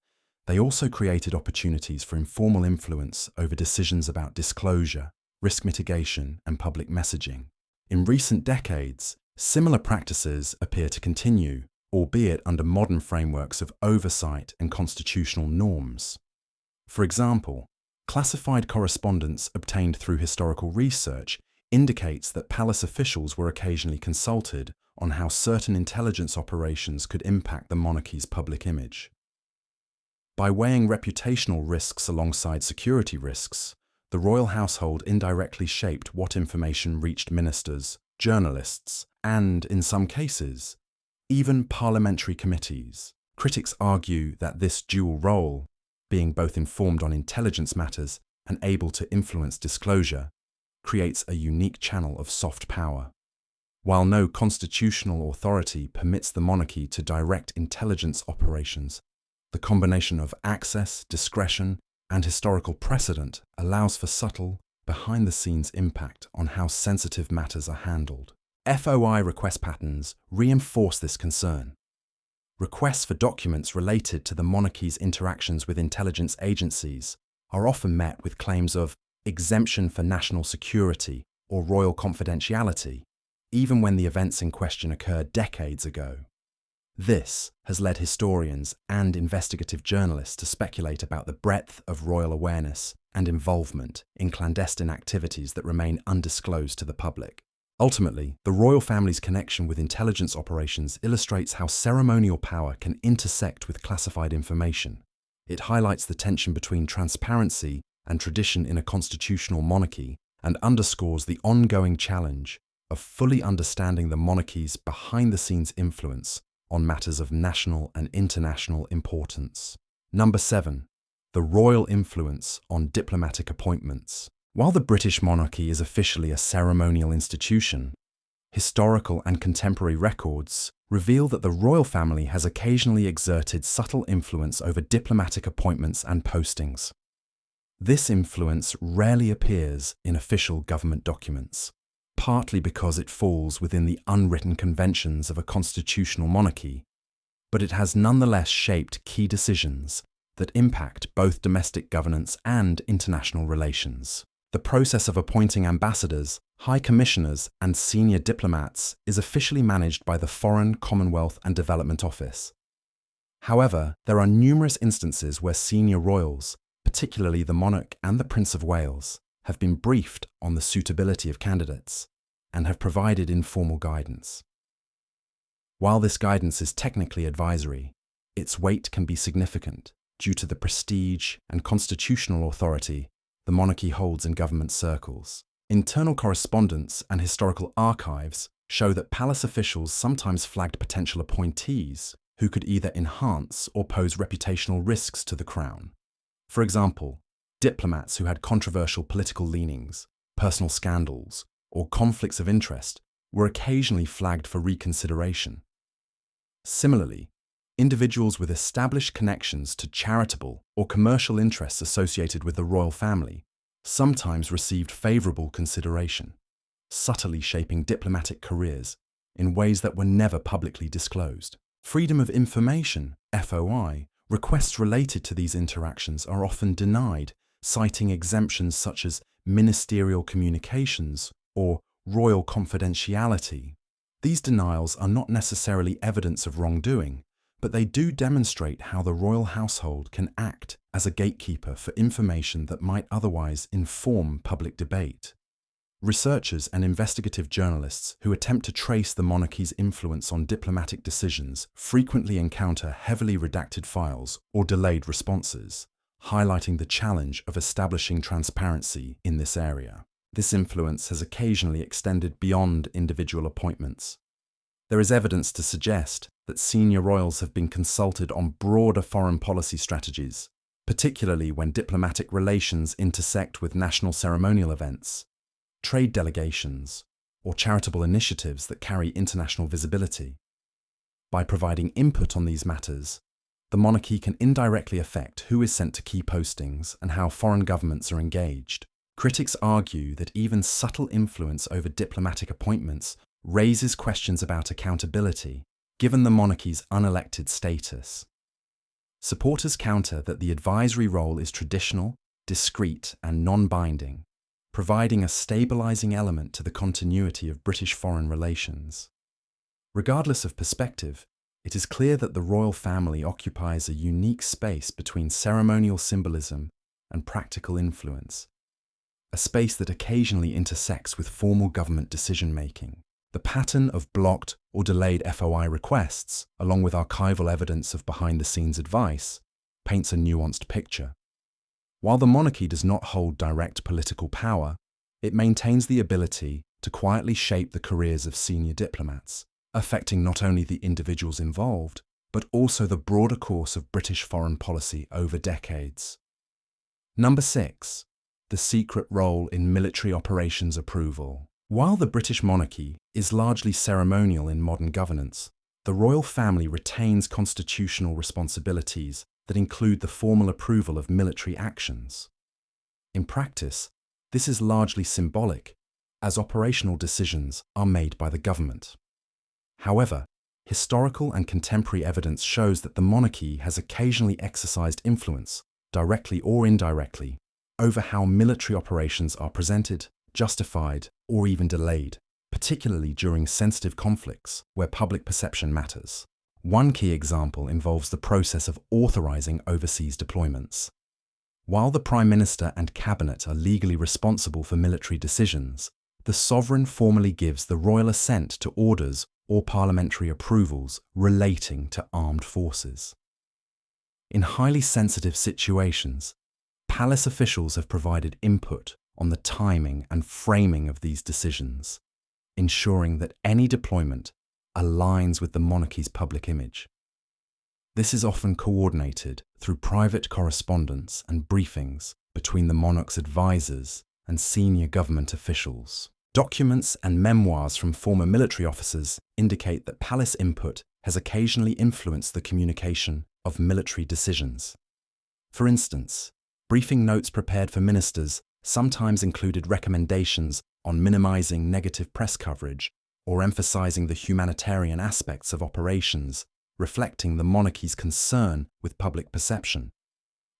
they also created opportunities for informal influence over decisions about disclosure, risk mitigation, and public messaging. In recent decades, similar practices appear to continue, albeit under modern frameworks of oversight and constitutional norms. For example, classified correspondence obtained through historical research indicates that palace officials were occasionally consulted on how certain intelligence operations could impact the monarchy's public image. By weighing reputational risks alongside security risks, the royal household indirectly shaped what information reached ministers, journalists, and, in some cases, even parliamentary committees. Critics argue that this dual role, being both informed on intelligence matters and able to influence disclosure, creates a unique channel of soft power. While no constitutional authority permits the monarchy to direct intelligence operations, the combination of access, discretion, and historical precedent allows for subtle, behind-the-scenes impact on how sensitive matters are handled. FOI request patterns reinforce this concern. Requests for documents related to the monarchy's interactions with intelligence agencies are often met with claims of exemption for national security or royal confidentiality, even when the events in question occurred decades ago. This has led historians and investigative journalists to speculate about the breadth of royal awareness and involvement in clandestine activities that remain undisclosed to the public. Ultimately, the royal family's connection with intelligence operations illustrates how ceremonial power can intersect with classified information, It highlights the tension between transparency and tradition in a constitutional monarchy and underscores the ongoing challenge of fully understanding the monarchy's behind-the-scenes influence on matters of national and international importance. Number 7. The royal influence on diplomatic appointments. While the British monarchy is officially a ceremonial institution, historical and contemporary records reveal that the royal family has occasionally exerted subtle influence over diplomatic appointments and postings. This influence rarely appears in official government documents, partly because it falls within the unwritten conventions of a constitutional monarchy, but it has nonetheless shaped key decisions that impact both domestic governance and international relations. The process of appointing ambassadors, high commissioners, and senior diplomats is officially managed by the Foreign, Commonwealth and Development Office. However, there are numerous instances where senior royals, particularly the monarch and the Prince of Wales, have been briefed on the suitability of candidates and have provided informal guidance. While this guidance is technically advisory, its weight can be significant due to the prestige and constitutional authority the monarchy holds in government circles. Internal correspondence and historical archives show that palace officials sometimes flagged potential appointees who could either enhance or pose reputational risks to the crown. For example, diplomats who had controversial political leanings, personal scandals, or conflicts of interest were occasionally flagged for reconsideration. Similarly, individuals with established connections to charitable or commercial interests associated with the royal family sometimes received favourable consideration, subtly shaping diplomatic careers in ways that were never publicly disclosed. Freedom of information, FOI, requests related to these interactions are often denied, citing exemptions such as ministerial communications or royal confidentiality. These denials are not necessarily evidence of wrongdoing, but they do demonstrate how the royal household can act as a gatekeeper for information that might otherwise inform public debate. Researchers and investigative journalists who attempt to trace the monarchy's influence on diplomatic decisions frequently encounter heavily redacted files or delayed responses, highlighting the challenge of establishing transparency in this area. This influence has occasionally extended beyond individual appointments. There is evidence to suggest that senior royals have been consulted on broader foreign policy strategies, particularly when diplomatic relations intersect with national ceremonial events, trade delegations, or charitable initiatives that carry international visibility. By providing input on these matters, the monarchy can indirectly affect who is sent to key postings and how foreign governments are engaged. Critics argue that even subtle influence over diplomatic appointments raises questions about accountability, given the monarchy's unelected status. Supporters counter that the advisory role is traditional, discreet, and non-binding, providing a stabilizing element to the continuity of British foreign relations. Regardless of perspective, it is clear that the royal family occupies a unique space between ceremonial symbolism and practical influence, a space that occasionally intersects with formal government decision-making. The pattern of blocked or delayed FOI requests, along with archival evidence of behind-the-scenes advice, paints a nuanced picture. While the monarchy does not hold direct political power, it maintains the ability to quietly shape the careers of senior diplomats, affecting not only the individuals involved, but also the broader course of British foreign policy over decades. Number 6. The secret role in military operations approval. While the British monarchy is largely ceremonial in modern governance, the royal family retains constitutional responsibilities that include the formal approval of military actions. In practice, this is largely symbolic, as operational decisions are made by the government. However, historical and contemporary evidence shows that the monarchy has occasionally exercised influence, directly or indirectly, over how military operations are presented, justified, or even delayed, particularly during sensitive conflicts where public perception matters. One key example involves the process of authorizing overseas deployments. While the Prime Minister and Cabinet are legally responsible for military decisions, the sovereign formally gives the royal assent to orders or parliamentary approvals relating to armed forces. In highly sensitive situations, palace officials have provided input on the timing and framing of these decisions, ensuring that any deployment aligns with the monarchy's public image. This is often coordinated through private correspondence and briefings between the monarch's advisors and senior government officials. Documents and memoirs from former military officers indicate that palace input has occasionally influenced the communication of military decisions. For instance, briefing notes prepared for ministers sometimes included recommendations on minimizing negative press coverage or emphasizing the humanitarian aspects of operations, reflecting the monarchy's concern with public perception.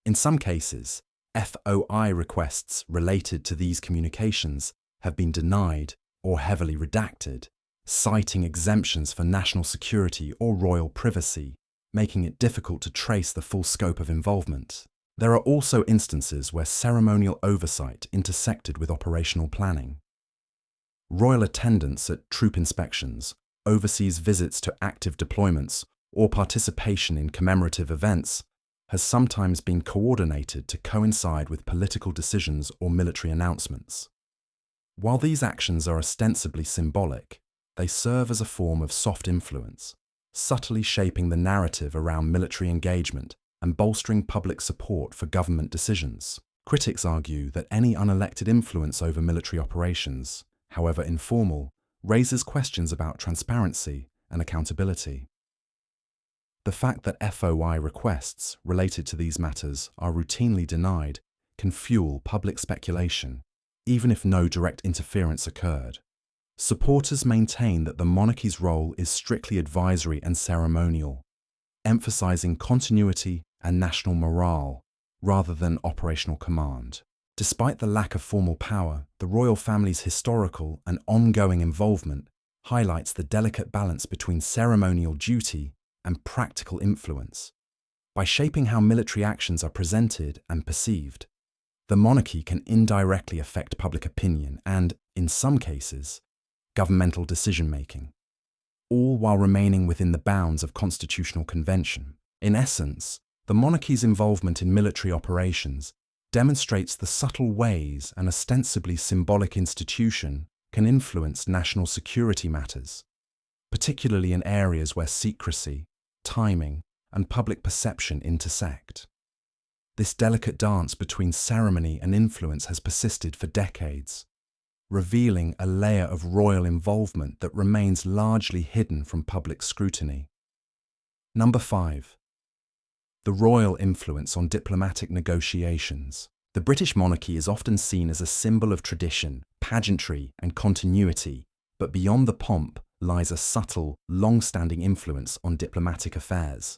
In some cases, FOI requests related to these communications have been denied or heavily redacted, citing exemptions for national security or royal privacy, making it difficult to trace the full scope of involvement. There are also instances where ceremonial oversight intersected with operational planning. Royal attendance at troop inspections, overseas visits to active deployments, or participation in commemorative events has sometimes been coordinated to coincide with political decisions or military announcements. While these actions are ostensibly symbolic, they serve as a form of soft influence, subtly shaping the narrative around military engagement and bolstering public support for government decisions. Critics argue that any unelected influence over military operations, however informal, raises questions about transparency and accountability. The fact that FOI requests related to these matters are routinely denied can fuel public speculation, even if no direct interference occurred. Supporters maintain that the monarchy's role is strictly advisory and ceremonial, emphasizing continuity and national morale rather than operational command. Despite the lack of formal power, the royal family's historical and ongoing involvement highlights the delicate balance between ceremonial duty and practical influence. By shaping how military actions are presented and perceived, the monarchy can indirectly affect public opinion and, in some cases, governmental decision-making, all while remaining within the bounds of constitutional convention. In essence, the monarchy's involvement in military operations demonstrates the subtle ways an ostensibly symbolic institution can influence national security matters, particularly in areas where secrecy, timing, and public perception intersect. This delicate dance between ceremony and influence has persisted for decades, revealing a layer of royal involvement that remains largely hidden from public scrutiny. Number 5. The royal influence on diplomatic negotiations. The British monarchy is often seen as a symbol of tradition, pageantry, and continuity, but beyond the pomp lies a subtle, long-standing influence on diplomatic affairs.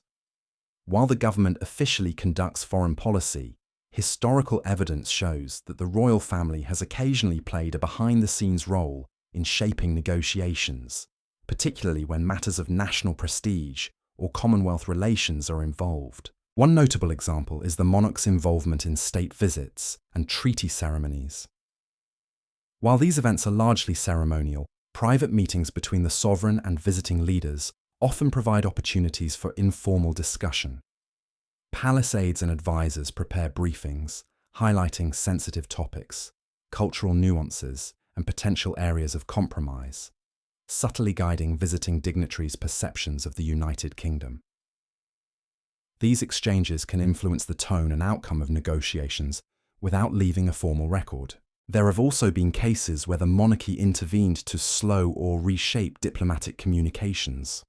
While the government officially conducts foreign policy, historical evidence shows that the royal family has occasionally played a behind-the-scenes role in shaping negotiations, particularly when matters of national prestige or Commonwealth relations are involved. One notable example is the monarch's involvement in state visits and treaty ceremonies. While these events are largely ceremonial, private meetings between the sovereign and visiting leaders often provide opportunities for informal discussion. Palace aides and advisors prepare briefings, highlighting sensitive topics, cultural nuances, and potential areas of compromise, subtly guiding visiting dignitaries' perceptions of the United Kingdom. These exchanges can influence the tone and outcome of negotiations without leaving a formal record. There have also been cases where the monarchy intervened to slow or reshape diplomatic communications.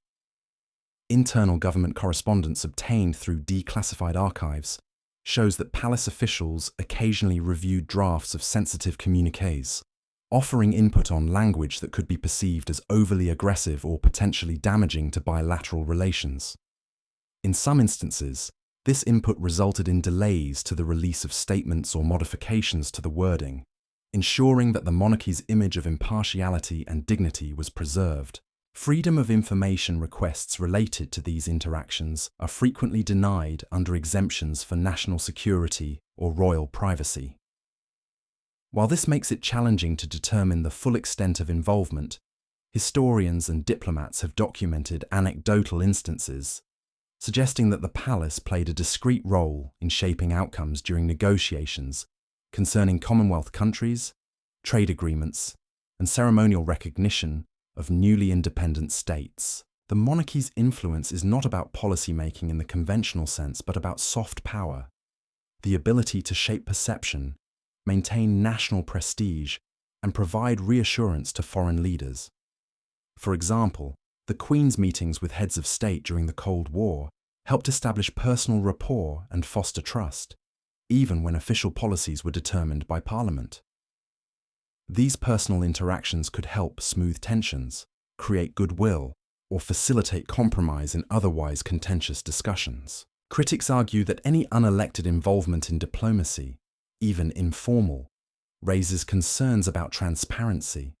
Internal government correspondence obtained through declassified archives shows that palace officials occasionally reviewed drafts of sensitive communiques, offering input on language that could be perceived as overly aggressive or potentially damaging to bilateral relations. In some instances, this input resulted in delays to the release of statements or modifications to the wording, ensuring that the monarchy's image of impartiality and dignity was preserved. Freedom of information requests related to these interactions are frequently denied under exemptions for national security or royal privacy. While this makes it challenging to determine the full extent of involvement, historians and diplomats have documented anecdotal instances, suggesting that the palace played a discrete role in shaping outcomes during negotiations concerning Commonwealth countries, trade agreements, and ceremonial recognition of newly independent states. The monarchy's influence is not about policy-making in the conventional sense, but about soft power, the ability to shape perception, maintain national prestige, and provide reassurance to foreign leaders. For example, the Queen's meetings with heads of state during the Cold War helped establish personal rapport and foster trust, even when official policies were determined by Parliament. These personal interactions could help smooth tensions, create goodwill, or facilitate compromise in otherwise contentious discussions. Critics argue that any unelected involvement in diplomacy, even informal, raises concerns about transparency.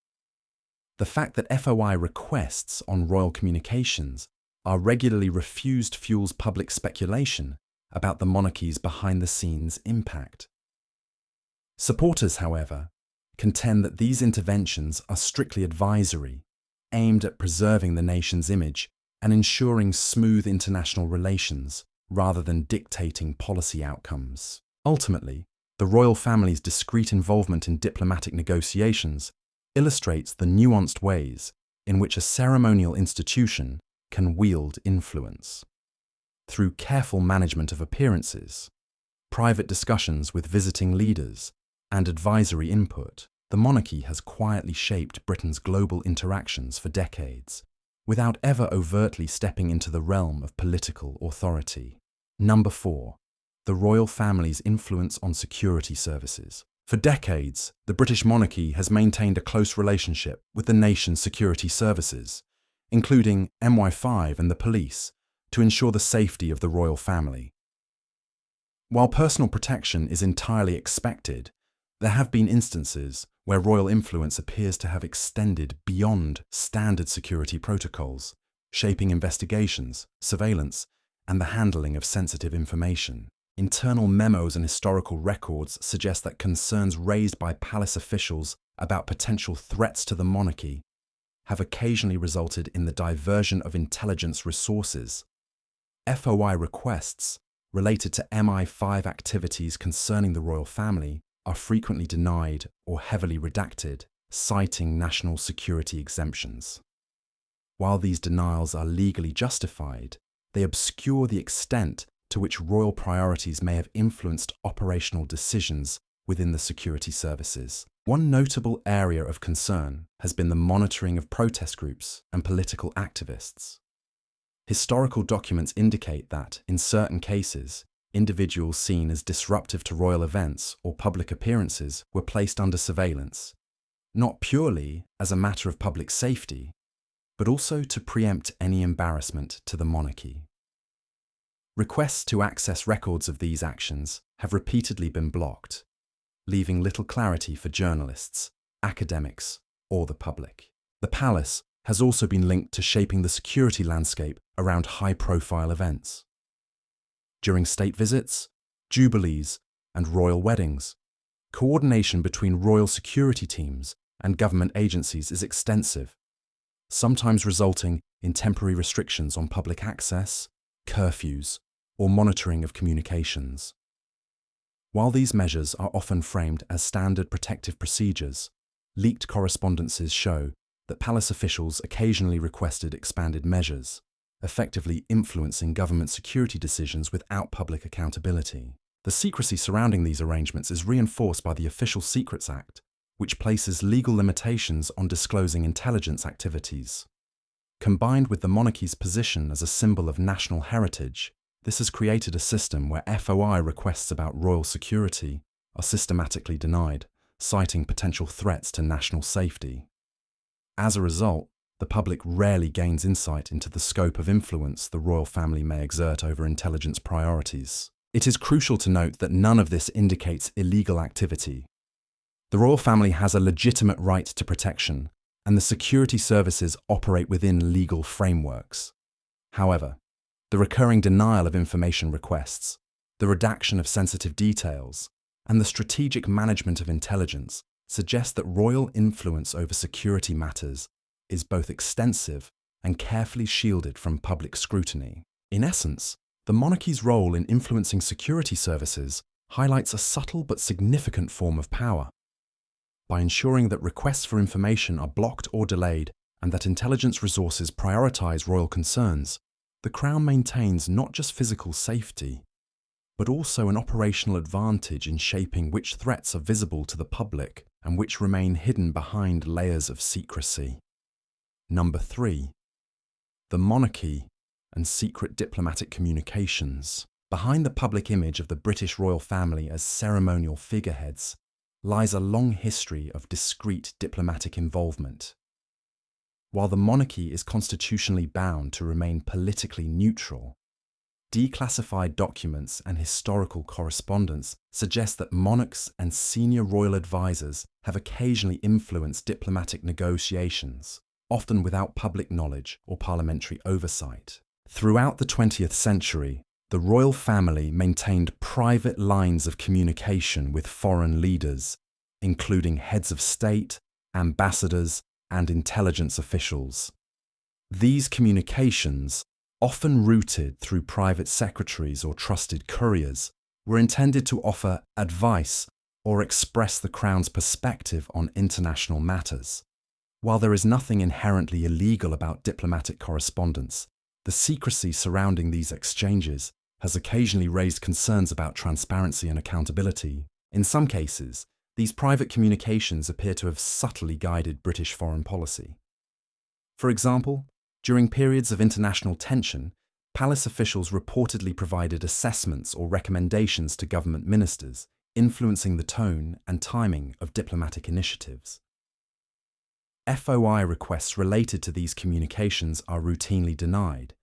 The fact that FOI requests on royal communications are regularly refused fuels public speculation about the monarchy's behind-the-scenes impact. Supporters, however, contend that these interventions are strictly advisory, aimed at preserving the nation's image and ensuring smooth international relations rather than dictating policy outcomes. Ultimately, the royal family's discreet involvement in diplomatic negotiations illustrates the nuanced ways in which a ceremonial institution can wield influence. Through careful management of appearances, private discussions with visiting leaders, and advisory input, the monarchy has quietly shaped Britain's global interactions for decades, without ever overtly stepping into the realm of political authority. Number 4. The royal family's influence on security services. For decades, the British monarchy has maintained a close relationship with the nation's security services, including MI5 and the police, to ensure the safety of the royal family. While personal protection is entirely expected, there have been instances where royal influence appears to have extended beyond standard security protocols, shaping investigations, surveillance, and the handling of sensitive information. Internal memos and historical records suggest that concerns raised by palace officials about potential threats to the monarchy have occasionally resulted in the diversion of intelligence resources. FOI requests related to MI5 activities concerning the royal family are frequently denied or heavily redacted, citing national security exemptions. While these denials are legally justified, they obscure the extent to which royal priorities may have influenced operational decisions within the security services. One notable area of concern has been the monitoring of protest groups and political activists. Historical documents indicate that, in certain cases, individuals seen as disruptive to royal events or public appearances were placed under surveillance, not purely as a matter of public safety, but also to preempt any embarrassment to the monarchy. Requests to access records of these actions have repeatedly been blocked, leaving little clarity for journalists, academics, or the public. The palace has also been linked to shaping the security landscape around high-profile events. During state visits, jubilees, and royal weddings, coordination between royal security teams and government agencies is extensive, sometimes resulting in temporary restrictions on public access, curfews, or monitoring of communications. While these measures are often framed as standard protective procedures, leaked correspondences show that palace officials occasionally requested expanded measures, effectively influencing government security decisions without public accountability. The secrecy surrounding these arrangements is reinforced by the Official Secrets Act, which places legal limitations on disclosing intelligence activities. Combined with the monarchy's position as a symbol of national heritage, this has created a system where FOI requests about royal security are systematically denied, citing potential threats to national safety. As a result, the public rarely gains insight into the scope of influence the royal family may exert over intelligence priorities. It is crucial to note that none of this indicates illegal activity. The royal family has a legitimate right to protection, and the security services operate within legal frameworks. However, the recurring denial of information requests, the redaction of sensitive details, and the strategic management of intelligence suggest that royal influence over security matters is both extensive and carefully shielded from public scrutiny. In essence, the monarchy's role in influencing security services highlights a subtle but significant form of power. By ensuring that requests for information are blocked or delayed and that intelligence resources prioritize royal concerns, the Crown maintains not just physical safety, but also an operational advantage in shaping which threats are visible to the public and which remain hidden behind layers of secrecy. Number 3. The monarchy and secret diplomatic communications. Behind the public image of the British royal family as ceremonial figureheads lies a long history of discreet diplomatic involvement. While the monarchy is constitutionally bound to remain politically neutral, declassified documents and historical correspondence suggest that monarchs and senior royal advisors have occasionally influenced diplomatic negotiations, often without public knowledge or parliamentary oversight. Throughout the 20th century, the royal family maintained private lines of communication with foreign leaders, including heads of state, ambassadors, and intelligence officials. These communications, often routed through private secretaries or trusted couriers, were intended to offer advice or express the Crown's perspective on international matters. While there is nothing inherently illegal about diplomatic correspondence, the secrecy surrounding these exchanges has occasionally raised concerns about transparency and accountability. In some cases, these private communications appear to have subtly guided British foreign policy. For example, during periods of international tension, palace officials reportedly provided assessments or recommendations to government ministers, influencing the tone and timing of diplomatic initiatives. FOI requests related to these communications are routinely denied,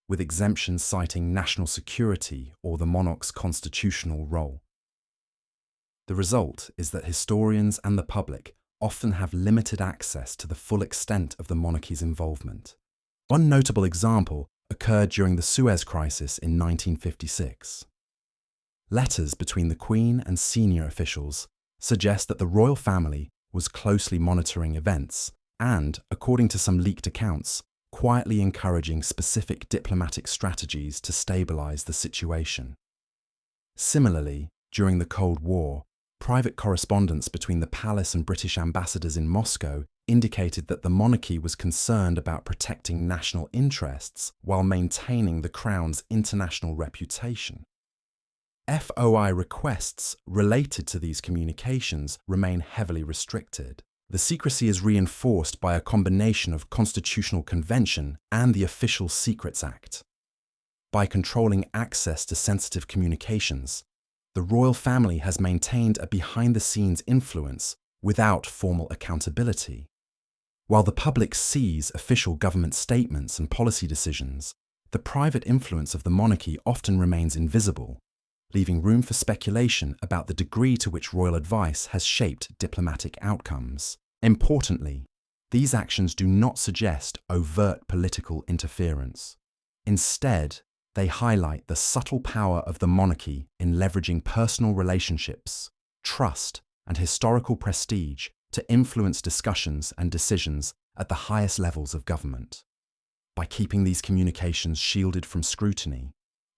with exemptions citing national security or the monarch's constitutional role. The result is that historians and the public often have limited access to the full extent of the monarchy's involvement. One notable example occurred during the Suez Crisis in 1956. Letters between the Queen and senior officials suggest that the royal family was closely monitoring events and, according to some leaked accounts, quietly encouraging specific diplomatic strategies to stabilize the situation. Similarly, during the Cold War, private correspondence between the palace and British ambassadors in Moscow indicated that the monarchy was concerned about protecting national interests while maintaining the Crown's international reputation. FOI requests related to these communications remain heavily restricted. The secrecy is reinforced by a combination of constitutional convention and the Official Secrets Act. By controlling access to sensitive communications, the royal family has maintained a behind-the-scenes influence without formal accountability. While the public sees official government statements and policy decisions, the private influence of the monarchy often remains invisible, leaving room for speculation about the degree to which royal advice has shaped diplomatic outcomes. Importantly, these actions do not suggest overt political interference. Instead, they highlight the subtle power of the monarchy in leveraging personal relationships, trust, and historical prestige to influence discussions and decisions at the highest levels of government. By keeping these communications shielded from scrutiny,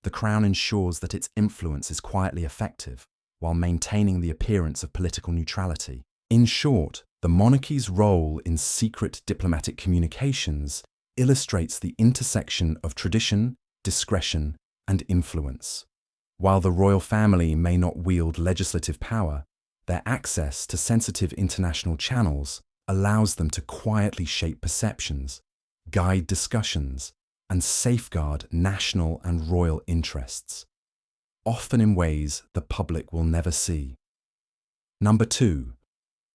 the Crown ensures that its influence is quietly effective while maintaining the appearance of political neutrality. In short, the monarchy's role in secret diplomatic communications illustrates the intersection of tradition, discretion, and influence. While the royal family may not wield legislative power, their access to sensitive international channels allows them to quietly shape perceptions, guide discussions, and safeguard national and royal interests, often in ways the public will never see. Number 2.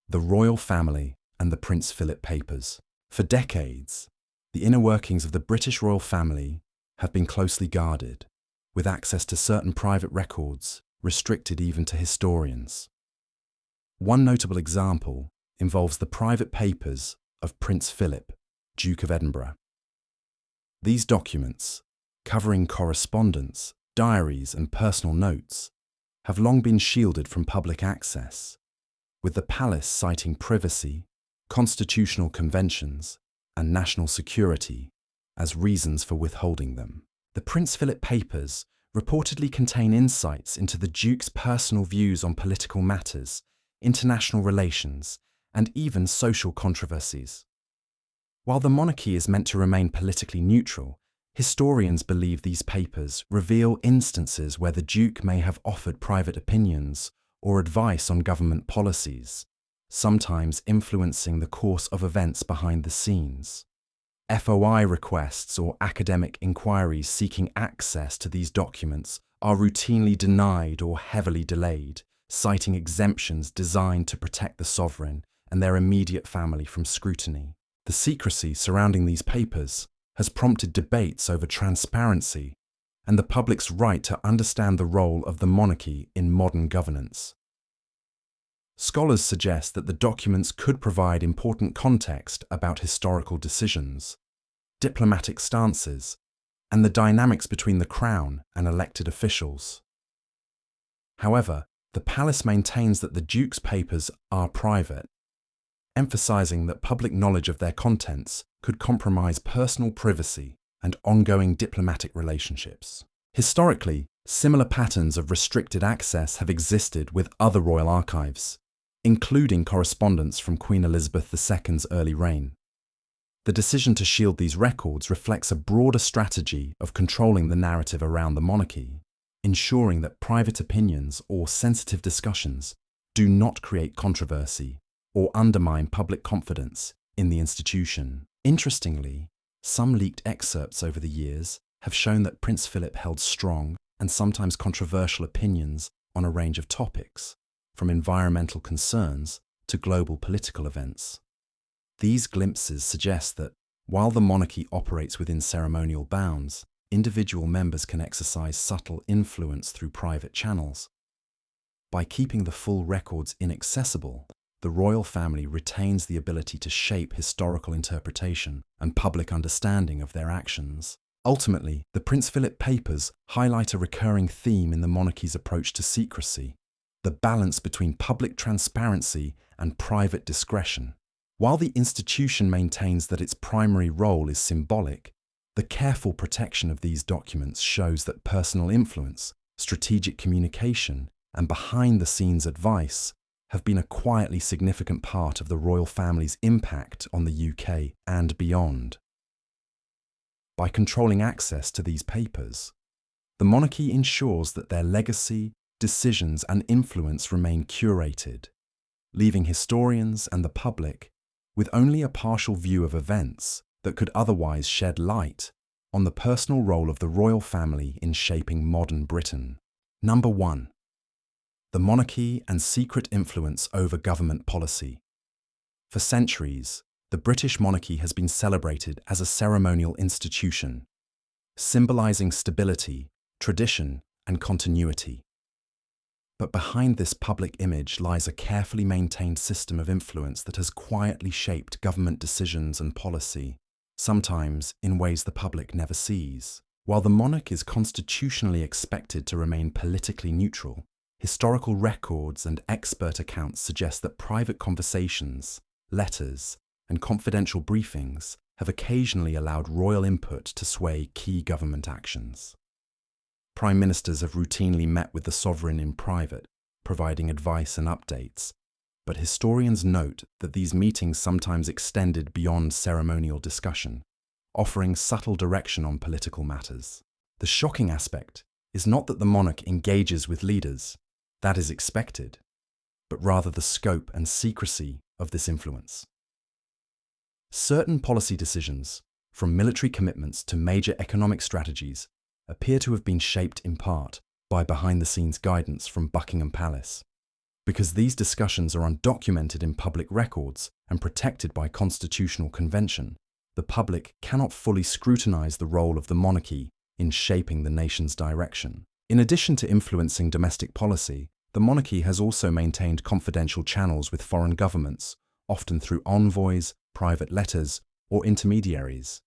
The royal family and the Prince Philip papers. For decades, the inner workings of the British royal family have been closely guarded, with access to certain private records restricted even to historians. One notable example involves the private papers of Prince Philip, Duke of Edinburgh. These documents, covering correspondence, diaries, and personal notes, have long been shielded from public access, with the palace citing privacy, constitutional conventions, and national security as reasons for withholding them. The Prince Philip Papers reportedly contain insights into the Duke's personal views on political matters, international relations, and even social controversies. While the monarchy is meant to remain politically neutral, historians believe these papers reveal instances where the Duke may have offered private opinions or advice on government policies, sometimes influencing the course of events behind the scenes. FOI requests or academic inquiries seeking access to these documents are routinely denied or heavily delayed, citing exemptions designed to protect the sovereign and their immediate family from scrutiny. The secrecy surrounding these papers has prompted debates over transparency and the public's right to understand the role of the monarchy in modern governance. Scholars suggest that the documents could provide important context about historical decisions, diplomatic stances, and the dynamics between the Crown and elected officials. However, the palace maintains that the Duke's papers are private, emphasizing that public knowledge of their contents could compromise personal privacy and ongoing diplomatic relationships. Historically, similar patterns of restricted access have existed with other royal archives, including correspondence from Queen Elizabeth II's early reign. The decision to shield these records reflects a broader strategy of controlling the narrative around the monarchy, ensuring that private opinions or sensitive discussions do not create controversy or undermine public confidence in the institution. Interestingly, some leaked excerpts over the years have shown that Prince Philip held strong and sometimes controversial opinions on a range of topics, from environmental concerns to global political events. These glimpses suggest that, while the monarchy operates within ceremonial bounds, individual members can exercise subtle influence through private channels. By keeping the full records inaccessible, the royal family retains the ability to shape historical interpretation and public understanding of their actions. Ultimately, the Prince Philip Papers highlight a recurring theme in the monarchy's approach to secrecy: the balance between public transparency and private discretion. While the institution maintains that its primary role is symbolic, the careful protection of these documents shows that personal influence, strategic communication, and behind-the-scenes advice have been a quietly significant part of the royal family's impact on the UK and beyond. By controlling access to these papers, the monarchy ensures that their legacy, decisions, and influence remain curated, leaving historians and the public with only a partial view of events that could otherwise shed light on the personal role of the royal family in shaping modern Britain. Number 1. The monarchy and secret influence over government policy. For centuries, the British monarchy has been celebrated as a ceremonial institution, symbolizing stability, tradition, and continuity. But behind this public image lies a carefully maintained system of influence that has quietly shaped government decisions and policy, sometimes in ways the public never sees. While the monarch is constitutionally expected to remain politically neutral, historical records and expert accounts suggest that private conversations, letters, and confidential briefings have occasionally allowed royal input to sway key government actions. Prime ministers have routinely met with the sovereign in private, providing advice and updates, but historians note that these meetings sometimes extended beyond ceremonial discussion, offering subtle direction on political matters. The shocking aspect is not that the monarch engages with leaders, that is expected, but rather the scope and secrecy of this influence. Certain policy decisions, from military commitments to major economic strategies, appear to have been shaped in part by behind-the-scenes guidance from Buckingham Palace. Because these discussions are undocumented in public records and protected by constitutional convention, the public cannot fully scrutinize the role of the monarchy in shaping the nation's direction. In addition to influencing domestic policy, the monarchy has also maintained confidential channels with foreign governments, often through envoys, private letters, or intermediaries.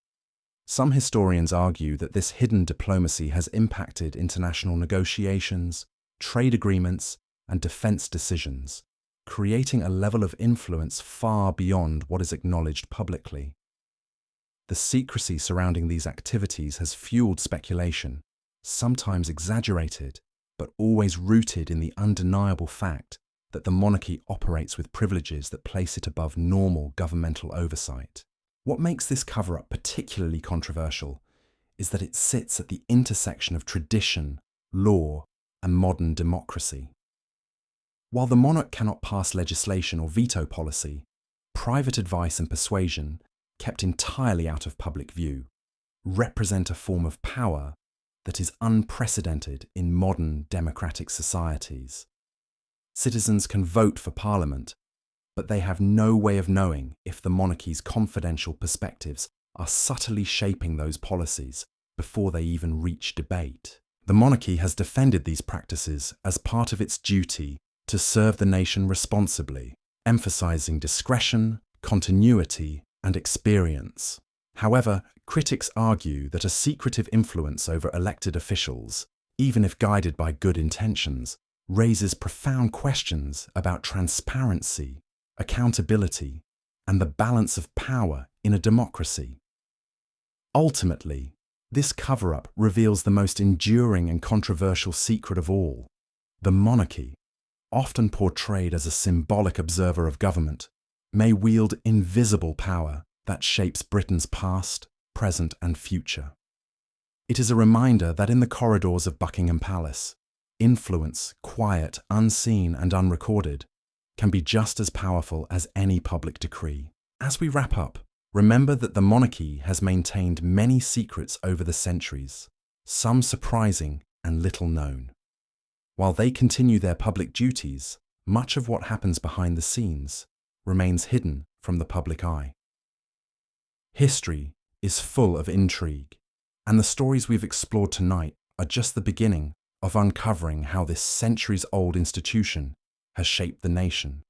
Some historians argue that this hidden diplomacy has impacted international negotiations, trade agreements, and defense decisions, creating a level of influence far beyond what is acknowledged publicly. The secrecy surrounding these activities has fueled speculation, sometimes exaggerated, but always rooted in the undeniable fact that the monarchy operates with privileges that place it above normal governmental oversight. What makes this cover-up particularly controversial is that it sits at the intersection of tradition, law, and modern democracy. While the monarch cannot pass legislation or veto policy, private advice and persuasion, kept entirely out of public view, represent a form of power that is unprecedented in modern democratic societies. Citizens can vote for parliament, but they have no way of knowing if the monarchy's confidential perspectives are subtly shaping those policies before they even reach debate. The monarchy has defended these practices as part of its duty to serve the nation responsibly, emphasizing discretion, continuity, and experience. However, critics argue that a secretive influence over elected officials, even if guided by good intentions, raises profound questions about transparency, accountability, and the balance of power in a democracy. Ultimately, this cover-up reveals the most enduring and controversial secret of all. The monarchy, often portrayed as a symbolic observer of government, may wield invisible power that shapes Britain's past, present, and future. It is a reminder that in the corridors of Buckingham Palace, influence, quiet, unseen, and unrecorded, can be just as powerful as any public decree. As we wrap up, remember that the monarchy has maintained many secrets over the centuries, some surprising and little known. While they continue their public duties, much of what happens behind the scenes remains hidden from the public eye. History is full of intrigue, and the stories we've explored tonight are just the beginning of uncovering how this centuries-old institution has shaped the nation.